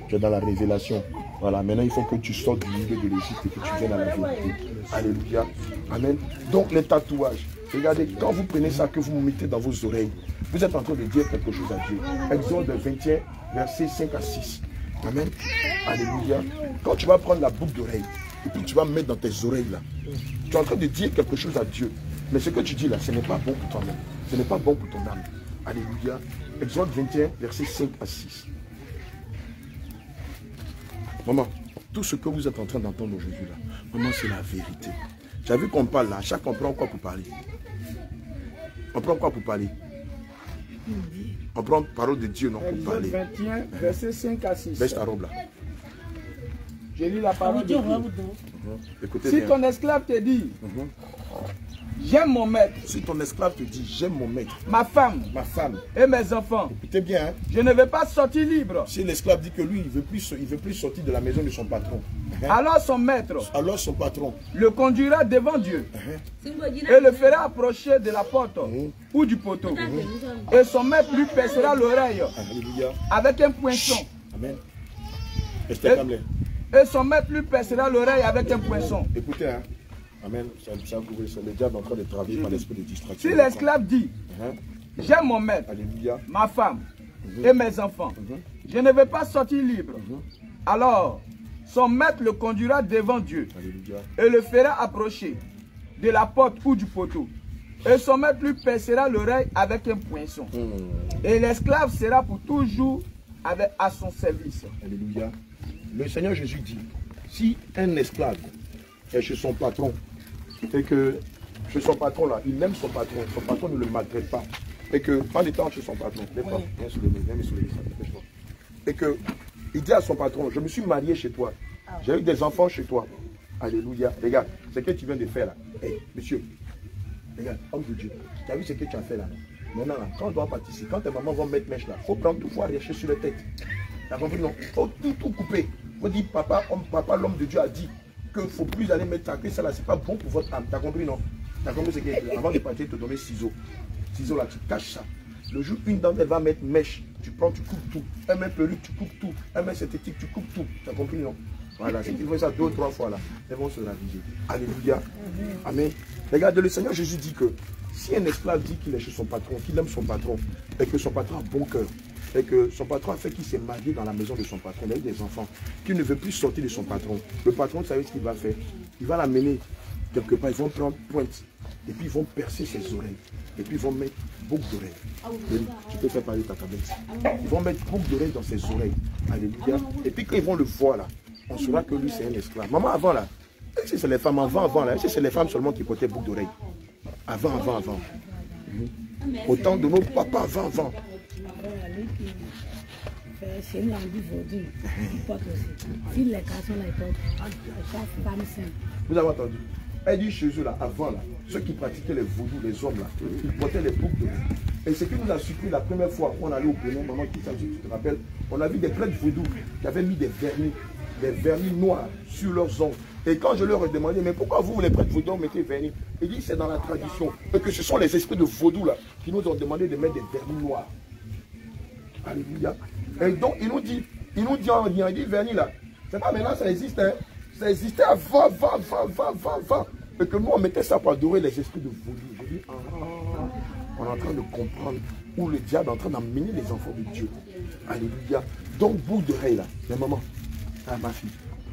tu es dans la révélation. Voilà, maintenant, il faut que tu sortes du milieu de l'Égypte et que tu viennes à la vérité. Alléluia. Amen. Donc, les tatouages. Regardez, quand vous prenez ça, que vous mettez dans vos oreilles, vous êtes en train de dire quelque chose à Dieu. Exode 21, versets 5 à 6. Amen. Alléluia. Quand tu vas prendre la boucle d'oreille, et puis tu vas mettre dans tes oreilles là, tu es en train de dire quelque chose à Dieu. Mais ce que tu dis là, ce n'est pas bon pour toi-même. Ce n'est pas bon pour ton âme. Alléluia. Exode 21, versets 5 à 6. Maman, tout ce que vous êtes en train d'entendre aujourd'hui là, maman, c'est la vérité. Tu as vu qu'on parle là, à chaque fois on prend quoi pour parler? On prend quoi pour parler? On prend parole de Dieu, non, pour parler. 21, verset 5 à 6. Baisse ta robe là. Je lis la parole de Dieu. Écoutez Si bien. ton esclave te dit, j'aime mon maître, Si ton esclave te dit, j'aime mon maître, ma femme ma femme, et mes enfants, écoutez bien, hein. je ne vais pas sortir libre. Si l'esclave dit que lui, il ne veut plus sortir de la maison de son patron, hein, Alors son maître alors son patron, le conduira devant Dieu et le fera approcher de la porte ou du poteau. Et son maître lui percera l'oreille alléluia, avec un poinçon. amen. Restez calme. Et son maître lui percera l'oreille avec un poinçon. Écoutez, hein. Amen. C'est le diable en train de travailler par l'esprit de distraction. Si l'esclave dit, Hein. j'aime mon maître, Alléluia. ma femme et mes enfants, je ne vais pas sortir libre. Alors, son maître le conduira devant Dieu Alléluia. et le fera approcher de la porte ou du poteau. Et son maître lui percera l'oreille avec un poinçon. Et l'esclave sera pour toujours à son service. Alléluia. Le Seigneur Jésus dit, si un esclave est chez son patron et que chez son patron là, il aime son patron ne le maltraite pas. Et que, en étant chez son patron, et que, il dit à son patron, je me suis marié chez toi, j'ai eu des enfants chez toi. Alléluia. Regarde, ce que tu viens de faire là. Hey, monsieur, regarde, homme de Dieu, tu as vu ce que tu as fait là? Maintenant, là, quand on doit participer, quand tes mamans vont mettre mèche là, il faut prendre tout, il faut arracher sur la tête. Tu as compris, non? Il faut tout couper. Il faut dire, papa, l'homme de Dieu a dit qu'il ne faut plus aller mettre ça, que ça là, c'est pas bon pour votre âme. Tu as compris, non? Tu as compris ce que avant de partir, te donner ciseaux. Ciseaux là, tu caches ça. Le jour une d'entre elles va mettre mèche, tu prends, tu coupes tout. Elle met perruque, tu coupes tout. Elle met synthétique, tu coupes tout. Tu as compris, non? Voilà, si tu fais ça 2 ou 3 fois là, elles vont se raviser. Alléluia. Amen. Regarde, le Seigneur Jésus dit que si un esclave dit qu'il est chez son patron, qu'il aime son patron, et que son patron a bon cœur, et que son patron a fait qu'il s'est marié dans la maison de son patron, il a eu des enfants, qu'il ne veut plus sortir de son patron, le patron, vous savez ce qu'il va faire? Il va l'amener quelque part, ils vont prendre pointe, et puis ils vont percer ses oreilles, et puis ils vont mettre boucle d'oreille. Tu peux faire parler ta tablette. Ils vont mettre boucle d'oreille dans ses oreilles. Alléluia. Et puis quand ils vont le voir là, on saura que lui c'est un esclave. Maman avant là, si c'est les femmes avant là, si c'est les femmes seulement qui portaient boucle d'oreille. Avant. Autant de nos papas avant. C'est une langue aujourd'hui. Il porte aussi. Si les garçons là, ils portent femme simple. Vous avez entendu? Elle dit chez eux là, avant là, ceux qui pratiquaient les vaudous, les hommes là, ils portaient les boucles d'oreille. Et ce qui nous a surpris la première fois qu'on allait au Bénin, maman qui s'agit, tu te rappelles, on a vu des prêtres vaudous qui avaient mis des vernis noirs sur leurs ongles. Et quand je leur ai demandé, mais pourquoi vous les prêtres vaudous mettez vernis? Ils disent c'est dans la tradition. Et que ce sont les esprits de vaudou là qui nous ont demandé de mettre des vernis noirs. Alléluia. Et donc il nous dit en rien, il dit vernis là. C'est pas maintenant ça existe, hein. Ça existait avant. Et que nous on mettait ça pour adorer les esprits de vaudou. Je dis, on est en train de comprendre où le diable est en train d'amener les enfants de Dieu. Alléluia. Donc, boucle d'oreille là, mais maman, ma fille,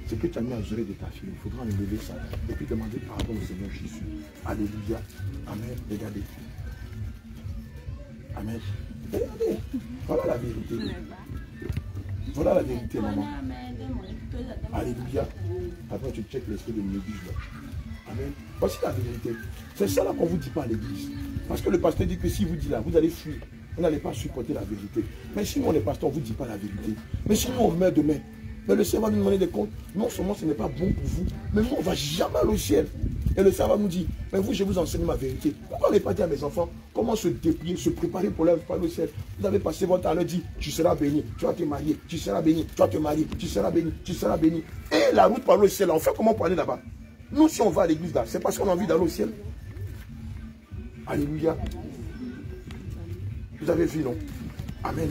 c'est que tu as mis à gérer de ta fille. Il faudra enlever ça et puis demander pardon au Seigneur Jésus. Alléluia. Amen. Regardez. Amen. Regardez. Voilà la vérité. Voilà la vérité, maman. Alléluia. Après, tu checkes l'esprit de l'église là. Amen. Voici la vérité. C'est ça là qu'on ne vous dit pas à l'église. Parce que le pasteur dit que si vous dit là, vous allez fuir. Vous n'allez pas supporter la vérité. Mais si nous, les pasteurs, on ne vous dit pas la vérité. Mais si nous, on meurt demain, mais le Seigneur va nous demander des comptes. Non seulement ce n'est pas bon pour vous, mais nous, on ne va jamais aller au ciel. Et le Seigneur va nous dire, mais vous, je vous enseigne ma vérité. Pourquoi on n'est pas dit à mes enfants comment se dépouiller, se préparer pour aller au ciel? Vous avez passé votre temps à leur dire, tu seras béni, tu vas te marier, tu seras béni, tu vas te marier, tu seras béni, tu seras béni. Et la route pour aller au ciel, on fait comment pour aller là-bas? Nous, si on va à l'église là, c'est parce qu'on a envie d'aller au ciel. Alléluia. Vous avez vu, non? Amen.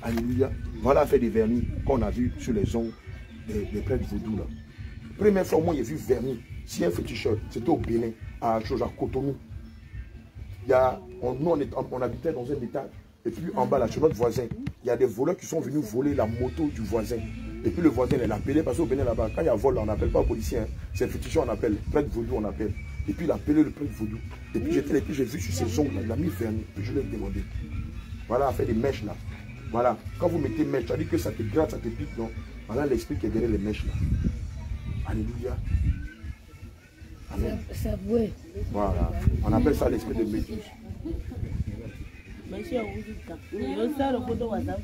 Alléluia. Voilà fait des vernis qu'on a vu sur les ongles des prêtres vaudous là. Première fois, moi, j'ai vu vernis. Si un féticheur, c'était au Bénin, à Cotonou. On habitait dans un étage. Et puis en bas, là, chez notre voisin, il y a des voleurs qui sont venus voler la moto du voisin. Et puis le voisin, il l'a appelé parce qu'au Bénin là-bas, quand il y a vol, là, on n'appelle pas un policier. Hein. C'est un féticheur, on appelle. Prêtre vaudou, on appelle. Et puis il a appelé le prêtre vaudou. Et puis j'ai vu sur ses ongles, là, il a mis vernis. Et je lui ai demandé. Voilà, fait des mèches là. Voilà, quand vous mettez mèche, ça dit que ça te gratte, ça te pique, non? Voilà l'esprit qui est derrière les mèches là. Alléluia. Amen. C'est vrai. Voilà, on appelle ça l'esprit de Méduse. Monsieur, on sait le photo WhatsApp.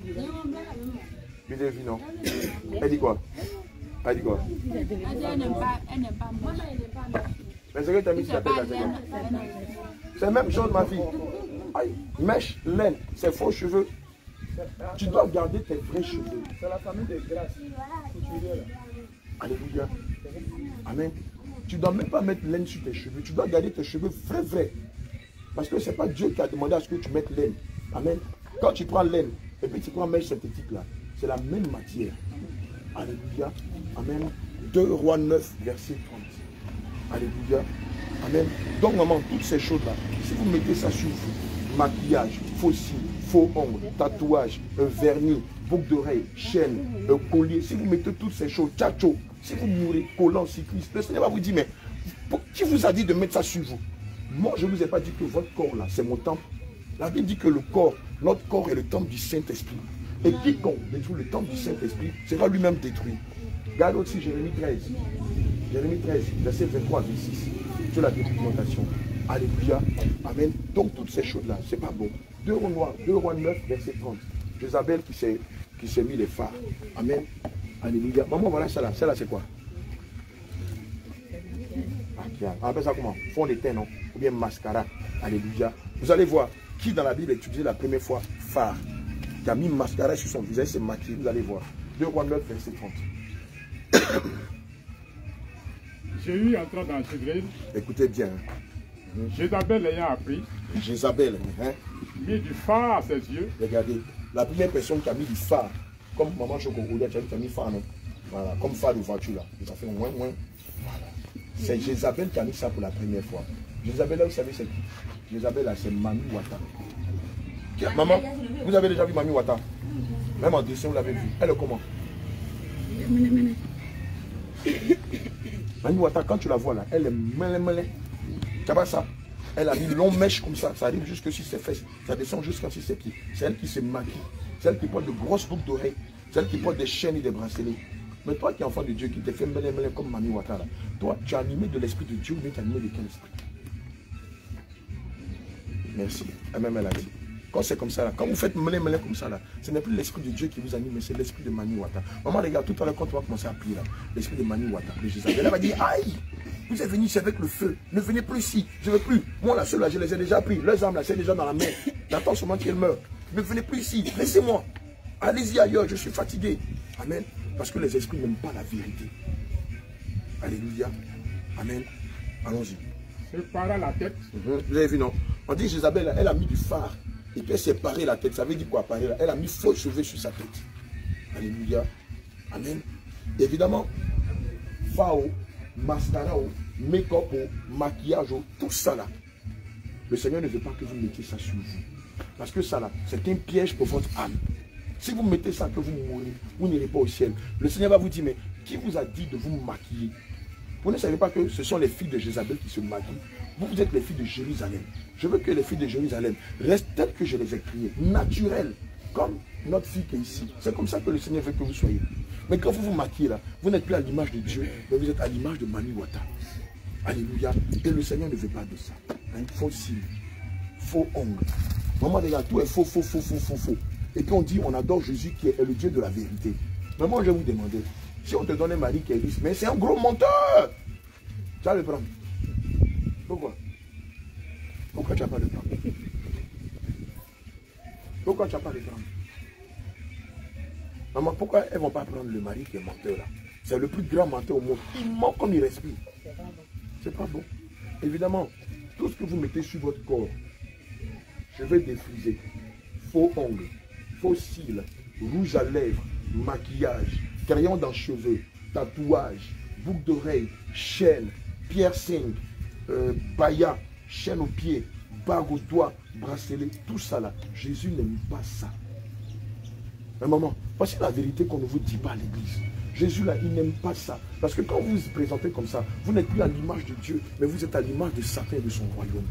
Vous avez vu, non? Elle dit quoi? Elle dit quoi? Elle n'aime pas moi. Mais c'est que tu as mis sur la tête là, c'est quoi? C'est la même chose, ma fille. Aïe, mèche, laine, c'est faux cheveux. Tu dois garder tes vrais cheveux. C'est la famille de grâce. Alléluia. Amen. Tu ne dois même pas mettre laine sur tes cheveux. Tu dois garder tes cheveux vrais. Parce que ce n'est pas Dieu qui a demandé à ce que tu mettes laine. Amen. Quand tu prends laine et puis tu prends mèche synthétique là, c'est la même matière. Alléluia. Amen. 2 Rois 9, verset 30. Alléluia. Amen. Donc, maman, toutes ces choses-là, si vous mettez ça sur vous, maquillage, faux cils, faux ongles, tatouage, vernis, boucle d'oreille, chaîne, collier, si vous mettez toutes ces choses, tchatcho, si vous mourrez collant, cycliste, le Seigneur va vous dire, mais qui vous a dit de mettre ça sur vous? Moi, je ne vous ai pas dit que votre corps là, c'est mon temple. La Bible dit que le corps, notre corps est le temple du Saint-Esprit. Et quiconque détruit le temple du Saint-Esprit sera lui-même détruit. Regarde aussi Jérémie 13. Jérémie 13, verset 23 à 26. sur la dépigmentation. Alléluia. Amen. Donc toutes ces choses-là, c'est pas bon. 2 Rois 9, verset 30. Jézabel qui s'est mis les phares. Amen. Alléluia. Maman, voilà ça là. Celle-là, c'est quoi? On appelle ça comment? Fond de teint, non? Ou bien mascara. Alléluia. Vous allez voir qui dans la Bible a utilisé la première fois phare. Qui a mis mascara sur son visage, c'est maquillé. Vous allez voir. 2 Rois 9, verset 30. Jéhu entra dans Jezreel. Écoutez bien. Jézabel l'ayant appris. Jézabel, hein? Mit du phare à ses yeux. Regardez, la première personne qui a mis du phare, comme maman Chocogolia, tu as mis phare, non? Voilà, comme phare de voiture là. Ça fait moins. Voilà. C'est Jézabel qui a mis ça pour la première fois. Jézabel là, vous savez c'est qui? Jézabel là, c'est Mami Wata. Maman, vous avez déjà vu Mami Wata? Même en dessin, vous l'avez vu. Elle est comment? Mami Wata, quand tu la vois là, elle est mêlée. Tu vois ça? Elle a mis une longue mèche comme ça arrive jusque sur ses fesses, ça descend jusqu'à sur ses pieds. C'est elle qui se maquille, c'est elle qui porte de grosses boucles d'oreilles, c'est elle qui porte des chaînes et des bracelets. Mais toi qui es enfant de Dieu, qui te fait mêler comme Mami Wata là, toi tu es animé de l'esprit de Dieu, mais tu es animé de quel esprit? Merci. Elle-même elle a dit. Quand c'est comme ça là, quand vous faites mêler comme ça là, ce n'est plus l'esprit de Dieu qui vous anime, mais c'est l'esprit de Mami Wata. Maman regarde tout à l'heure quand on va commencer à prier là, l'esprit de Mami Wata, de Jézabel, elle va dire aïe! Vous êtes venus ici avec le feu. Ne venez plus ici. Je ne veux plus. Moi, la seule, là, je les ai déjà pris. Leurs armes, là, c'est déjà dans la main. J'attends seulement qu'elles meurent. Ne venez plus ici. Laissez-moi. Allez-y ailleurs. Je suis fatigué. Amen. Parce que les esprits n'aiment pas la vérité. Alléluia. Amen. Allons-y. Sépara la tête. Vous avez vu, non? On dit Jézabel, elle a mis du phare. Et puis elle s'est parée la tête. Ça veut dire quoi, parer là? Elle a mis faux cheveux sur sa tête. Alléluia. Amen. Évidemment, phao, mascara, make-up, maquillage, tout ça là. Le Seigneur ne veut pas que vous mettiez ça sur vous. Parce que ça là, c'est un piège pour votre âme. Si vous mettez ça, que vous mourrez, vous n'irez pas au ciel. Le Seigneur va vous dire, mais qui vous a dit de vous maquiller? Vous ne savez pas que ce sont les filles de Jézabel qui se maquillent. Vous êtes les filles de Jérusalem. Je veux que les filles de Jérusalem restent telles que je les ai créées, naturelles, comme notre fille qui est ici. C'est comme ça que le Seigneur veut que vous soyez. Mais quand vous vous maquillez là, vous n'êtes plus à l'image de Dieu, mais vous êtes à l'image de Mami Wata. Alléluia. Et le Seigneur ne veut pas de ça. Un faux signe, faux ongles. Maman, regarde, tout est faux. Et puis on dit, on adore Jésus qui est le Dieu de la vérité. Mais moi, je vais vous demander, si on te donne un mari qui est riche, mais c'est un gros menteur, tu vas le prendre. Pourquoi? Pourquoi tu n'as pas le prendre? Pourquoi tu n'as pas le prendre? Maman, pourquoi elles ne vont pas prendre le mari qui est menteur là? C'est le plus grand menteur au monde. Il ment comme il respire. C'est pas bon. Évidemment, tout ce que vous mettez sur votre corps, je vais défriser. Faux ongles, faux cils, rouge à lèvres, maquillage, crayon dans les cheveux, tatouage, boucle d'oreille, chaîne, piercing, baya, chaîne aux pieds, bague aux doigts, bracelet, tout ça là. Jésus n'aime pas ça. Mais maman, voici la vérité qu'on ne vous dit pas à l'église. Jésus là, il n'aime pas ça. Parce que quand vous vous présentez comme ça, vous n'êtes plus à l'image de Dieu, mais vous êtes à l'image de Satan et de son royaume.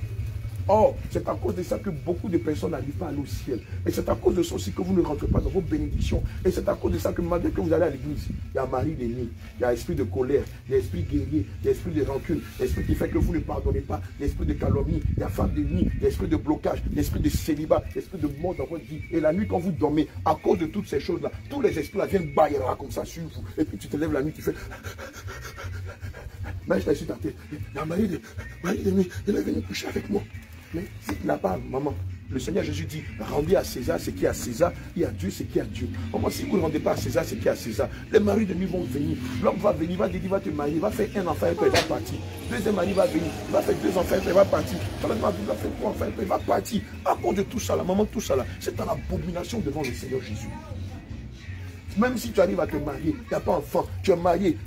Or, c'est à cause de ça que beaucoup de personnes n'arrivent pas à aller au ciel. Et c'est à cause de ça aussi que vous ne rentrez pas dans vos bénédictions. Et c'est à cause de ça que malgré que vous allez à l'église, il y a mari d'ennemi, il y a esprit de colère, il y a esprit guerrier, il y a esprit de rancune, l'esprit qui fait que vous ne pardonnez pas, l'esprit de calomnie, il y a femme d'ennemi, l'esprit de blocage, l'esprit de célibat, l'esprit de mort dans votre vie. Et la nuit, quand vous dormez, à cause de toutes ces choses-là, tous les esprits là viennent bailler comme ça sur vous. Et puis tu te lèves la nuit, tu fais... Mais je t'ai su ta tête. Il y a mari d'ennemi, il est venu coucher avec moi. Mais s'il n'a pas, maman, le Seigneur Jésus dit, rendez à César ce qui est à César, et à Dieu ce qui est à Dieu. Maman, si vous ne rendez pas à César ce qui est à César, les maris de nuit vont venir. L'homme va venir, va dire, il va te marier, il va faire un enfant et puis il va partir. Deuxième mari va venir, il va faire 2 enfants et puis il va partir. Troisième mari va faire 3 enfants et puis il va partir. À cause de tout ça, la maman, tout ça là, c'est en abomination devant le Seigneur Jésus. Même si tu arrives à te marier, il n'y a pas d'enfant, tu es marié,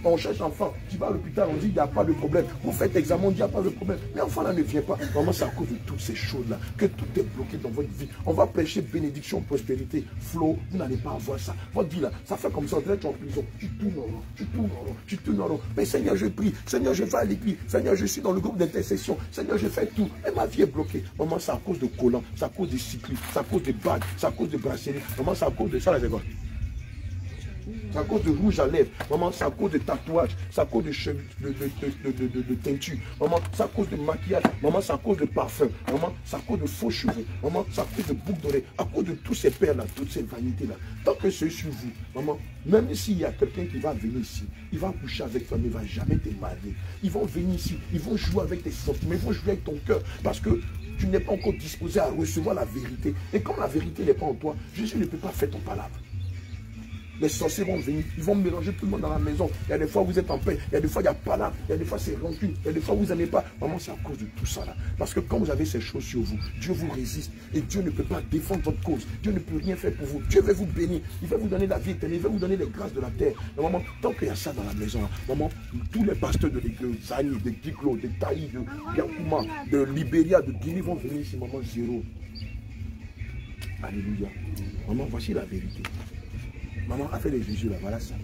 on cherche enfant, tu vas à l'hôpital, on dit il n'y a pas de problème. Vous faites l'examen, on dit il n'y a pas de problème. Mais l'enfant là ne vient pas. Vraiment, c'est à cause de toutes ces choses-là que tout est bloqué dans votre vie. On va prêcher bénédiction, prospérité, flow, vous n'allez pas avoir ça. Votre vie là, ça fait comme ça, tu es en prison, tu tournes en rond, tu tournes en rond, tu tournes en rond. Mais Seigneur, je prie, Seigneur, je vais à l'église, Seigneur, je suis dans le groupe d'intercession, Seigneur, je fais tout. Et ma vie est bloquée. Maman, c'est à cause de collants, c'est à cause des cyclistes, c'est à cause des bagues, c'est à cause des bracelets. Maman, c'est à cause de ça, les gars. C'est à cause de rouge à lèvres. Maman, c'est à cause de tatouage. C'est à cause de teinture. Maman, c'est à cause de maquillage. Maman, c'est à cause de parfum. Maman, c'est à cause de faux cheveux. Maman, c'est à cause de boucles d'oreilles. À cause de tous ces pères-là, toutes ces vanités-là. Tant que c'est sur vous, maman, même s'il y a quelqu'un qui va venir ici, il va coucher avec toi, mais il ne va jamais te marier. Ils vont venir ici, ils vont jouer avec tes sentiments, ils vont jouer avec ton cœur. Parce que tu n'es pas encore disposé à recevoir la vérité. Et comme la vérité n'est pas en toi, Jésus ne peut pas faire ton palabre. Les sorciers vont venir, ils vont mélanger tout le monde dans la maison. Il y a des fois où vous êtes en paix, il y a des fois il y a palabre, il y a des fois c'est rancune, il y a des fois où vous n'aimez pas. Maman, c'est à cause de tout ça là. Parce que quand vous avez ces choses sur vous, Dieu vous résiste et Dieu ne peut pas défendre votre cause. Dieu ne peut rien faire pour vous. Dieu va vous bénir, il va vous donner la vie éternelle, il va vous donner les grâces de la terre. Mais maman, tant qu'il y a ça dans la maison, là, maman, tous les pasteurs de l'église, Zani, de Diklo, de Taï, de Yakouma, de Libéria, de Guinée vont venir ici, maman, zéro. Alléluia. Maman, voici la vérité. Maman a fait de Jésus là, voilà ça.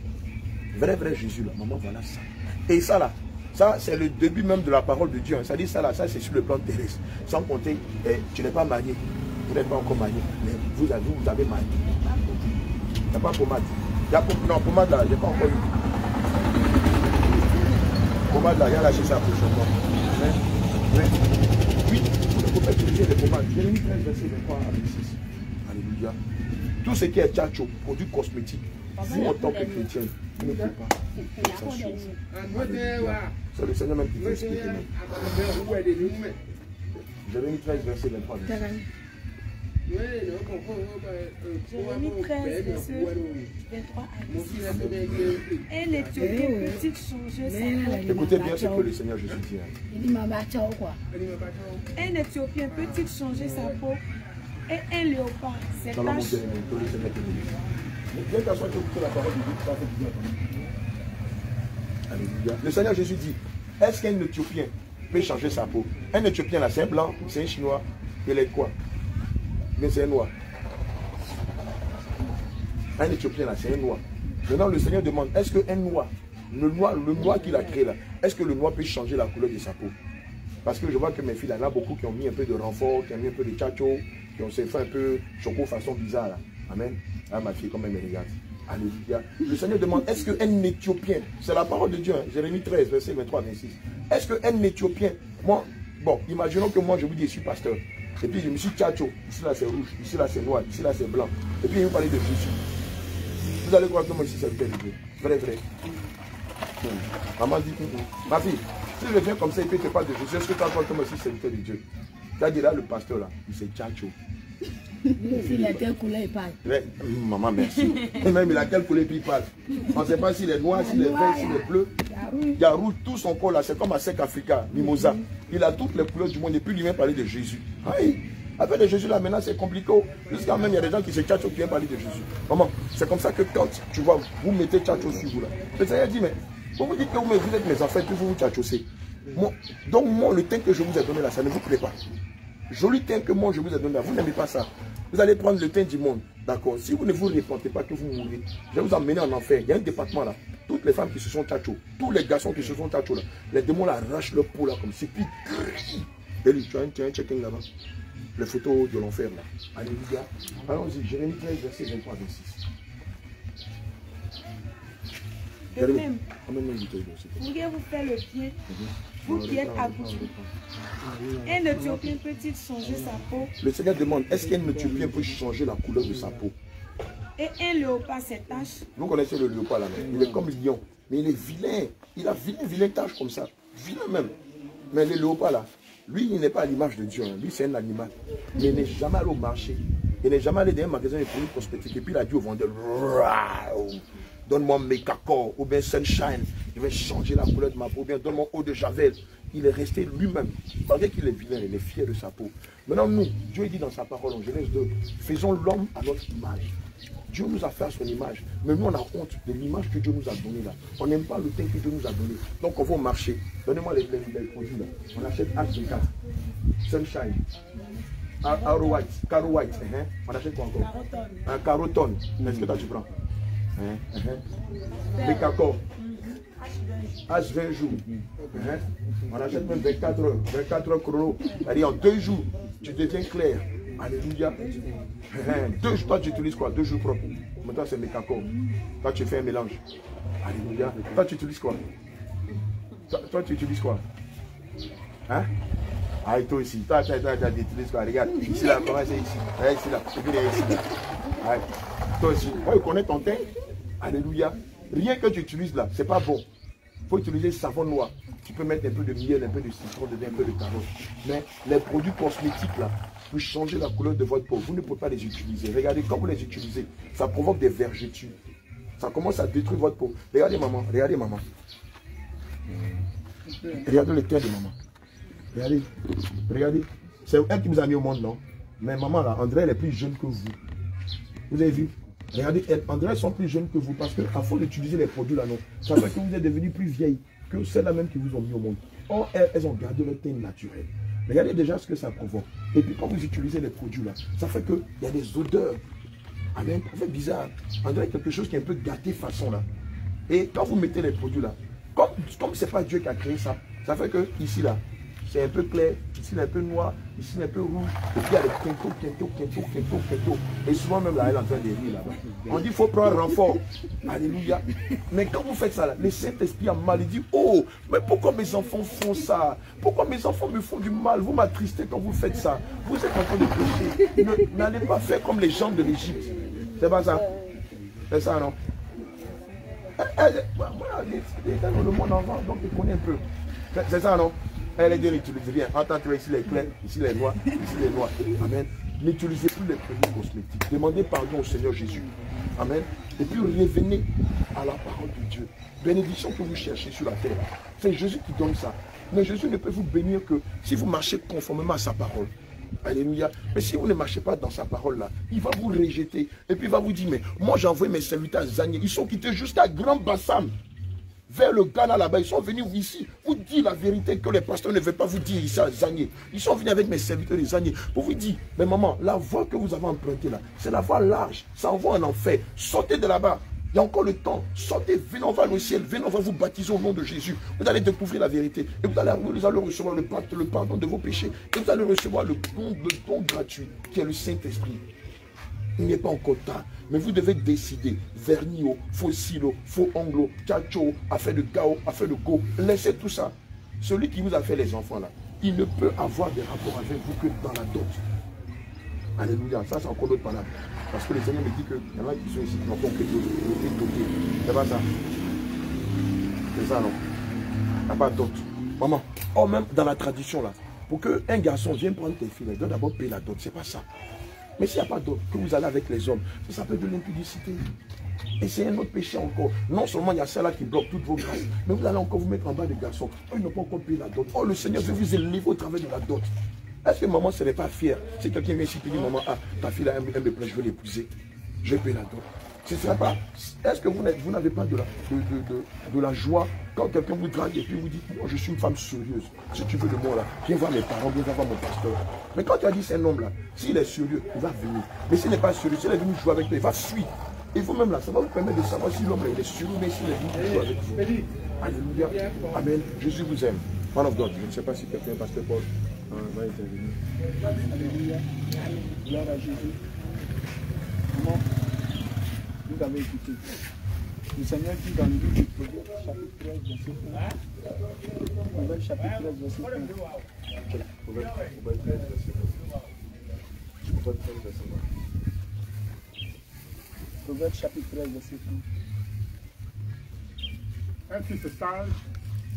Vrai Jésus là, maman, voilà ça. Et ça là, ça c'est le début même de la parole de Dieu. Ça dit ça là, ça c'est sur le plan terrestre. Sans compter, tu n'es pas marié, vous n'êtes pas encore marié, mais vous avez marié. Il n'y a pas pommade. Non, pommade là, je n'ai pas encore eu. Pommade là, il y a lâché ça prochainement. Oui, vous ne pouvez pas utiliser les pommades. Jérémie 13, verset 23 à 26. Alléluia. Tout ce qui est tchatcho, produit cosmétique, vous en tant que chrétien, vous ne pouvez pas. C'est le Seigneur même qui vous explique. Jérémie 13, verset 23. Jérémie 13, verset 23 à 26. Et l'Éthiopien peut-il changer sa peau? Écoutez bien ce que le Seigneur Jésus dit. Un Éthiopien peut-il changer sa peau? Et un léopard, c'est tache. Le Seigneur Jésus dit, est-ce qu'un Éthiopien peut changer sa peau? Un Éthiopien là, c'est un blanc, c'est un chinois, il est quoi? Mais c'est un noir. Un Éthiopien là, c'est un noir. Maintenant le Seigneur demande, est-ce qu'un noir, le noir qu'il a créé là, est-ce que le noir peut changer la couleur de sa peau? Parce que je vois que mes filles là, il y en a beaucoup qui ont mis un peu de renfort, qui ont mis un peu de tchatcho, qui ont fait un peu choco façon bizarre là. Amen. Ah, ma fille, quand même, elle regarde. Alléluia. Le Seigneur demande, est-ce qu'un Éthiopien, c'est la parole de Dieu, hein, Jérémie 13, verset 23, 26. Est-ce qu'un Éthiopien, moi, bon, imaginons que moi je vous dis, je suis pasteur. Et puis je me suis tchatcho, ici là c'est rouge, ici là c'est noir, ici là c'est blanc. Et puis il vous parle de Jésus. Vous allez croire que moi ici c'est le Père de Dieu. Vrai. Maman dit, ma fille, si je viens comme ça et puis tu parles de Jésus, est-ce que tu as croire que moi ici c'est le Père de Dieu? Tu as dit là, le pasteur là, il s'est tchatcho. Il a quelle couleur il parle? Maman, merci. Même il a quelle couleur il parle. On ne sait pas s'il est noir, s'il est vert, s'il est bleu. Il y a rouge, tout son corps là, c'est comme à Sec Africa, Mimosa. Il a toutes les couleurs du monde et puis il vient parler de Jésus. Oui. Avec de Jésus là, maintenant c'est compliqué. Jusqu'à même il y a des gens qui se tchatchent qui viennent parler de Jésus. Maman, c'est comme ça que quand tu vois, vous mettez tchatcho sur vous là. Le Seigneur dit, mais vous vous dites que vous êtes mes enfants et puis vous vous tchatchossez. Donc moi, le temps que je vous ai donné là, ça ne vous plaît pas. Joli teint que moi je vous ai donné là, vous n'aimez pas ça. Vous allez prendre le teint du monde, d'accord. Si vous ne vous répentez pas que vous mourrez, je vais vous emmener en enfer. Il y a un département là. Toutes les femmes qui se sont tchatcho, tous les garçons qui se sont tchatcho là, les démons là arrachent leur peau là comme c'est puis Eli, tu as un checking là-bas. Les photos de l'enfer là. Alléluia. Allons-y, Jérémie 13, verset 23 à 26. De même, pourriez-vous faire le pied, vous qui êtes accoutumés? Un Éthiopien peut-il changer sa peau? Le Seigneur demande, est-ce qu'un Éthiopien peut changer la couleur de sa peau? Et un léopard, ses taches? Vous connaissez le léopard là, il est comme lion, mais il est vilain. Il a vilain tache comme ça. Vilain même. Mais le léopard là, lui, il n'est pas à l'image de Dieu. Hein. Lui, c'est un animal. Mais il n'est jamais allé au marché. Il n'est jamais allé dans un magasin de produits cosmétiques. Et puis il a dit au vendeur, donne-moi mes cacos, ou bien Sunshine, je vais changer la couleur de ma peau, ou bien donne-moi eau de Javel. Il est resté lui-même. Malgré qu'il est vilain, il est fier de sa peau. Maintenant, nous, Dieu dit dans sa parole en Genèse 2, faisons l'homme à notre image. Dieu nous a fait à son image. Mais nous, on a honte de l'image que Dieu nous a donnée là. On n'aime pas le teint que Dieu nous a donné. Donc, on va au marché. Donnez-moi les produits là. On achète H24, Sunshine, Arrow White, Caro White. On achète quoi encore? Un Carotone. Est-ce que toi tu prends? Les cacao. H20 jours. On achète même 24 heures chrono. C'est-à-dire en 2 jours, tu deviens clair. Alléluia. Toi, tu utilises quoi? 2 jours propres. Maintenant, c'est mécaco. Toi, tu fais un mélange. Alléluia. Toi, tu utilises quoi? Toi, tu utilises quoi? Hein? Ah, et toi aussi. Toi, tu utilises quoi? Regarde. Ici, là, comment c'est ici? Ici, là. Et puis, ici, là. Ouais. Toi aussi. Moi, je connais ton teint. Alléluia. Rien que tu utilises là, c'est pas bon. Il faut utiliser savon noir. Tu peux mettre un peu de miel, un peu de citron, un peu de carotte. Mais les produits cosmétiques là, pour changer la couleur de votre peau, vous ne pouvez pas les utiliser. Regardez, quand vous les utilisez, ça provoque des vergetures. Ça commence à détruire votre peau. Regardez maman, regardez maman. Regardez le teint de maman. Regardez, regardez. C'est elle qui vous a mis au monde, non? Mais maman là, André, elle est plus jeune que vous. Vous avez vu? Regardez, André sont plus jeunes que vous parce qu'à force d'utiliser les produits là, non, ça fait que vous êtes devenus plus vieilles que celles-là même qui vous ont mis au monde. Or, elles ont gardé leur teint naturel. Regardez déjà ce que ça provoque. Et puis quand vous utilisez les produits là, ça fait qu'il y a des odeurs. Amen. Ça fait bizarre. André, quelque chose qui est un peu gâté façon là. Et quand vous mettez les produits là, comme ce n'est pas Dieu qui a créé ça, ça fait que ici là, c'est un peu clair, ici c'est un peu noir, ici c'est un peu rouge, et puis il y a les quinto. Et souvent même là, elle est en train de rire là-bas. On dit qu'il faut prendre un renfort. Alléluia. Mais quand vous faites ça là, le Saint-Esprit a mal, il dit, oh, mais pourquoi mes enfants font ça? Pourquoi mes enfants me font du mal? Vous m'attristez quand vous faites ça. Vous êtes en train de pécher. N'allez pas faire comme les gens de l'Égypte. C'est pas ça? C'est ça, non? Le monde en vend, donc il connaît un peu. C'est ça, non? Elle est de n'utilisez rien. Entends-tu ici les clairs, ici les noirs, ici les noirs. Amen. N'utilisez plus les produits cosmétiques. Demandez pardon au Seigneur Jésus. Amen. Et puis revenez à la parole de Dieu. Bénédiction que vous cherchez sur la terre. C'est Jésus qui donne ça. Mais Jésus ne peut vous bénir que si vous marchez conformément à sa parole. Alléluia. Mais si vous ne marchez pas dans sa parole là, il va vous rejeter. Et puis il va vous dire, mais moi j'ai envoyé mes serviteurs à Zanier. Ils sont quittés jusqu'à Grand Bassam. Vers le Ghana là-bas, ils sont venus ici vous dire la vérité que les pasteurs ne veulent pas vous dire ici à Zanier. Ils sont venus avec mes serviteurs de Zanier pour vous dire, mais maman, la voie que vous avez empruntée là, c'est la voie large, ça envoie en enfer. Sortez de là-bas, il y a encore le temps. Sortez, venez, on va au ciel, venez, on va vous baptiser au nom de Jésus. Vous allez découvrir la vérité et vous allez recevoir le pardon de vos péchés et vous allez recevoir le don gratuit qui est le Saint-Esprit. Il n'est pas encore tard, mais vous devez décider. Vernio, faux silo, faux anglo, tchacho, affaire de gao, affaire de go. Laissez tout ça. Celui qui vous a fait les enfants là, il ne peut avoir des rapports avec vous que dans la dot. Alléluia, ça c'est encore d'autres paroles. Parce que le Seigneur me dit qu'il y en a qui sont ici qui n'ont pas été dotés. C'est pas ça. C'est ça non. Il n'y a pas de dot. Maman, oh même dans la tradition là, pour qu'un garçon vienne prendre tes filles, il doit d'abord payer la dot. C'est pas ça. Mais s'il n'y a pas d'autre, que vous allez avec les hommes, ça s'appelle de l'impudicité. Et c'est un autre péché encore. Non seulement il y a celle-là qui bloque toutes vos grâces, mais vous allez encore vous mettre en bas des garçons. Ils n'ont pas encore payé la dot. Oh, le Seigneur veut vous élever au travers de la dot. Est-ce que maman ne serait pas fière? Si quelqu'un vient ici et dit, maman, ah, ta fille là, elle me plaît, je veux l'épouser. Je vais payer la dot. Ce sera pas. Est-ce que vous n'avez pas de la joie quand quelqu'un vous drague et puis vous dit, moi je suis une femme sérieuse. Si tu veux de moi là, viens voir mes parents, viens voir mon pasteur. Mais quand tu as dit c'est un homme là, s'il est sérieux, il va venir. Mais s'il n'est pas sérieux, s'il est venu jouer avec toi, il va fuir. Et vous-même là, ça va vous permettre de savoir si l'homme là il est sérieux, mais s'il est venu jouer avec vous. Alléluia. Amen. Jésus vous aime. Man of God, je ne sais pas si quelqu'un, pasteur Paul, va intervenir. Alléluia. Gloire à Jésus. Comment vous avez écouté? Le Seigneur dit dans le livre du Proverbe, chapitre 13, verset 1. Proverbe, chapitre 13, verset 1. Proverbe 13, verset 1. Proverbe 13, verset 1. Proverbe, chapitre 13, verset 1. Un fils sage,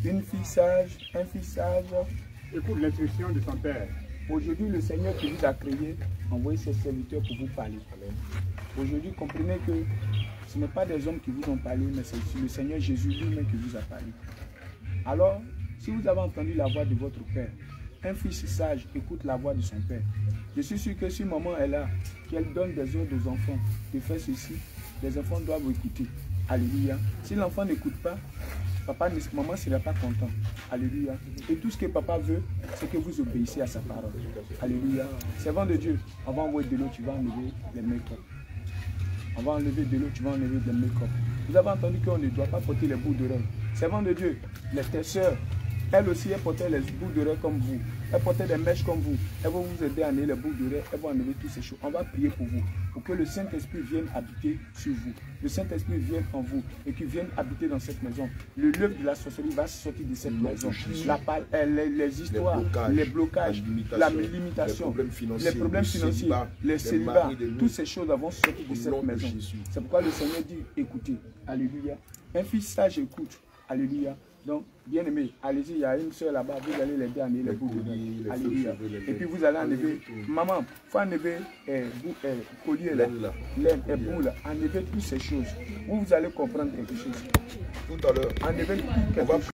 Une fille sage, un fils sage. écoute l'instruction de son père. Aujourd'hui, le Seigneur qui vous a créé, a envoyé ses serviteurs pour vous parler. Aujourd'hui, comprenez que ce n'est pas des hommes qui vous ont parlé, mais c'est le Seigneur Jésus lui-même qui vous a parlé. Alors, si vous avez entendu la voix de votre Père, un fils sage écoute la voix de son Père. Je suis sûr que si maman est là, qu'elle donne des ordres aux enfants de faire ceci, les enfants doivent écouter. Alléluia. Si l'enfant n'écoute pas, maman ne sera pas content. Alléluia. Et tout ce que papa veut, c'est que vous obéissez à sa parole. Alléluia. Servant de Dieu, on va envoyer de l'eau, tu vas enlever les make-up. On va enlever de l'eau, tu vas enlever des make-up. Vous avez entendu qu'on ne doit pas porter les bouts d'oreilles. Servant de Dieu, tes soeurs, Elle aussi, elle portait les boucles d'oreilles comme vous. Elle portait des mèches comme vous. Elle va vous aider à enlever les boucles d'oreilles. Elle va enlever toutes ces choses. On va prier pour vous. Pour que le Saint-Esprit vienne habiter sur vous. Le Saint-Esprit vienne en vous et qu'il vienne habiter dans cette maison. Le l'œuvre de la sorcellerie va sortir de cette maison. Les histoires, les blocages, la limitation, les problèmes financiers, les célibats, toutes ces choses vont sortir de cette maison. C'est pourquoi le Seigneur dit, écoutez, alléluia. Un fils sage écoute, alléluia. Donc, bien aimé, allez-y, il y a une soeur là-bas, vous allez l'aider à enlever les boucles d'oreilles. Alléluia. Et puis vous allez enlever, maman, il faut enlever collier là, laine et boule, enlever toutes ces choses. Vous allez comprendre quelque chose. Tout à l'heure, Enlever tout quelque chose.